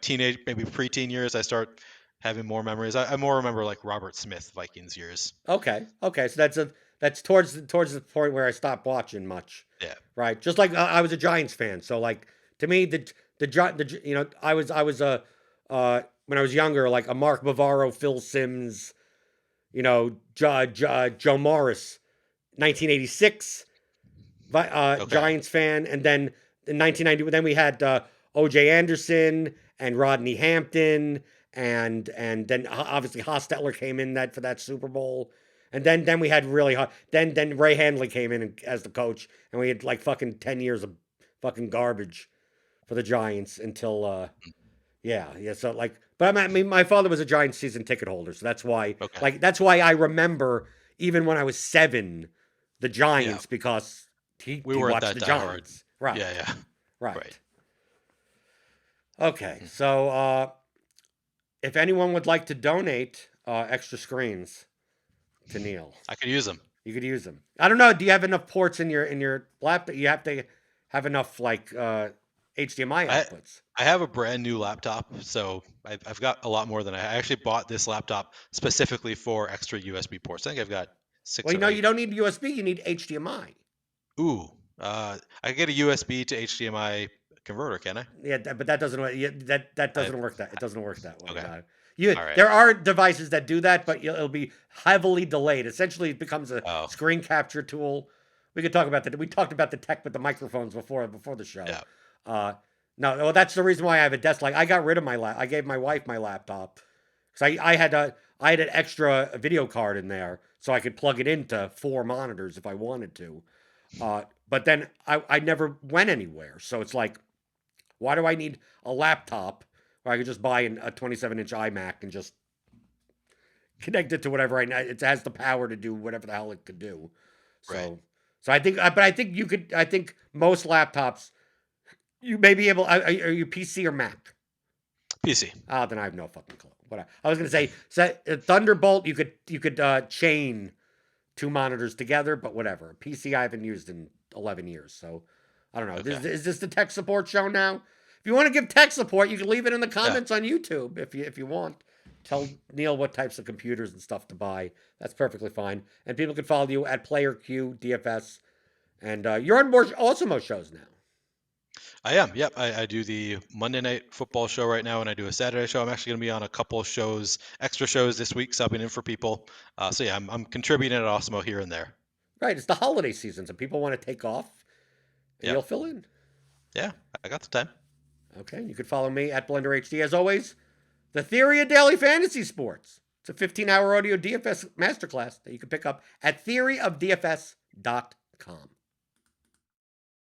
teenage, maybe preteen years. I start having more memories. I more remember like Robert Smith Vikings years. Okay, okay, so that's towards the point where I stopped watching much. Yeah. Right. Just like I was a Giants fan, so like to me the you know I was when I was younger like a Mark Bavaro, Phil Simms, you know Joe Morris, 1986 Okay. Giants fan, and then in 1990 then we had O.J. Anderson and Rodney Hampton, and then obviously Hostetler came in that for that Super Bowl. And then we had really hot. Then Ray Handley came in as the coach, and we had like fucking 10 years of fucking garbage for the Giants until yeah. So like, but I mean, my father was a Giants season ticket holder, so Okay. that's why I remember even when I was 7, the Yeah. Giants because he We he weren't watched that the diehard. Giants, right? Yeah. Yeah. Right. Right. Okay, Mm. so if anyone would like to donate extra screens to Neil, I could use them. you could use them. I don't know. Do you have enough ports in your laptop? You have to have enough like HDMI I outputs. I have a brand new laptop, so I've got a lot more than I actually bought this laptop specifically for extra USB ports. I think I've got Well, six you or know, you eight. don't need USB. You need HDMI. Ooh, I get a USB to HDMI converter, can I? Yeah, but that doesn't that I, doesn't work. It doesn't work that way. okay, all right. There are devices that do that, but it'll be heavily delayed. Essentially, it becomes a Oh, screen capture tool. We could talk about that. We talked about the tech with the microphones before the show. yeah. Uh, no, well, that's the reason why I have a desk. Like I got rid of I gave my wife my laptop because I had an extra video card in there, so I could plug it into 4 monitors if I wanted to. But then I never went anywhere. So it's like, why do I need a laptop where I could just buy a 27-inch iMac and just connect it to whatever I need? It has the power to do whatever the hell it could do. Right. So I think, but I think you could. I think most laptops you may be able. Are you PC or Mac? PC. Then I have no fucking clue. What I was gonna say, Thunderbolt, you could chain 2 monitors together, but whatever. PC I haven't used in 11 years, so I don't know. Okay. Is this the tech support show now? If you want to give tech support, you can leave it in the Yeah. comments on YouTube if you want. Tell Neil what types of computers and stuff to buy. That's perfectly fine. And people can follow you at PlayerQ DFS. And you're on more Awesome shows now. I am. Yep. I do the Monday Night Football show right now, and I do a Saturday show. I'm actually going to be on a couple shows, extra shows this week, subbing in for people. So yeah, I'm contributing at Osmo here and there. Right. It's the holiday season, so people want to take off, and Yep. you'll fill in. Yeah, I got the time. Okay. You could follow me at BlenderHD as always. The Theory of Daily Fantasy Sports. It's a 15-hour audio DFS masterclass that you can pick up at theoryofdfs.com.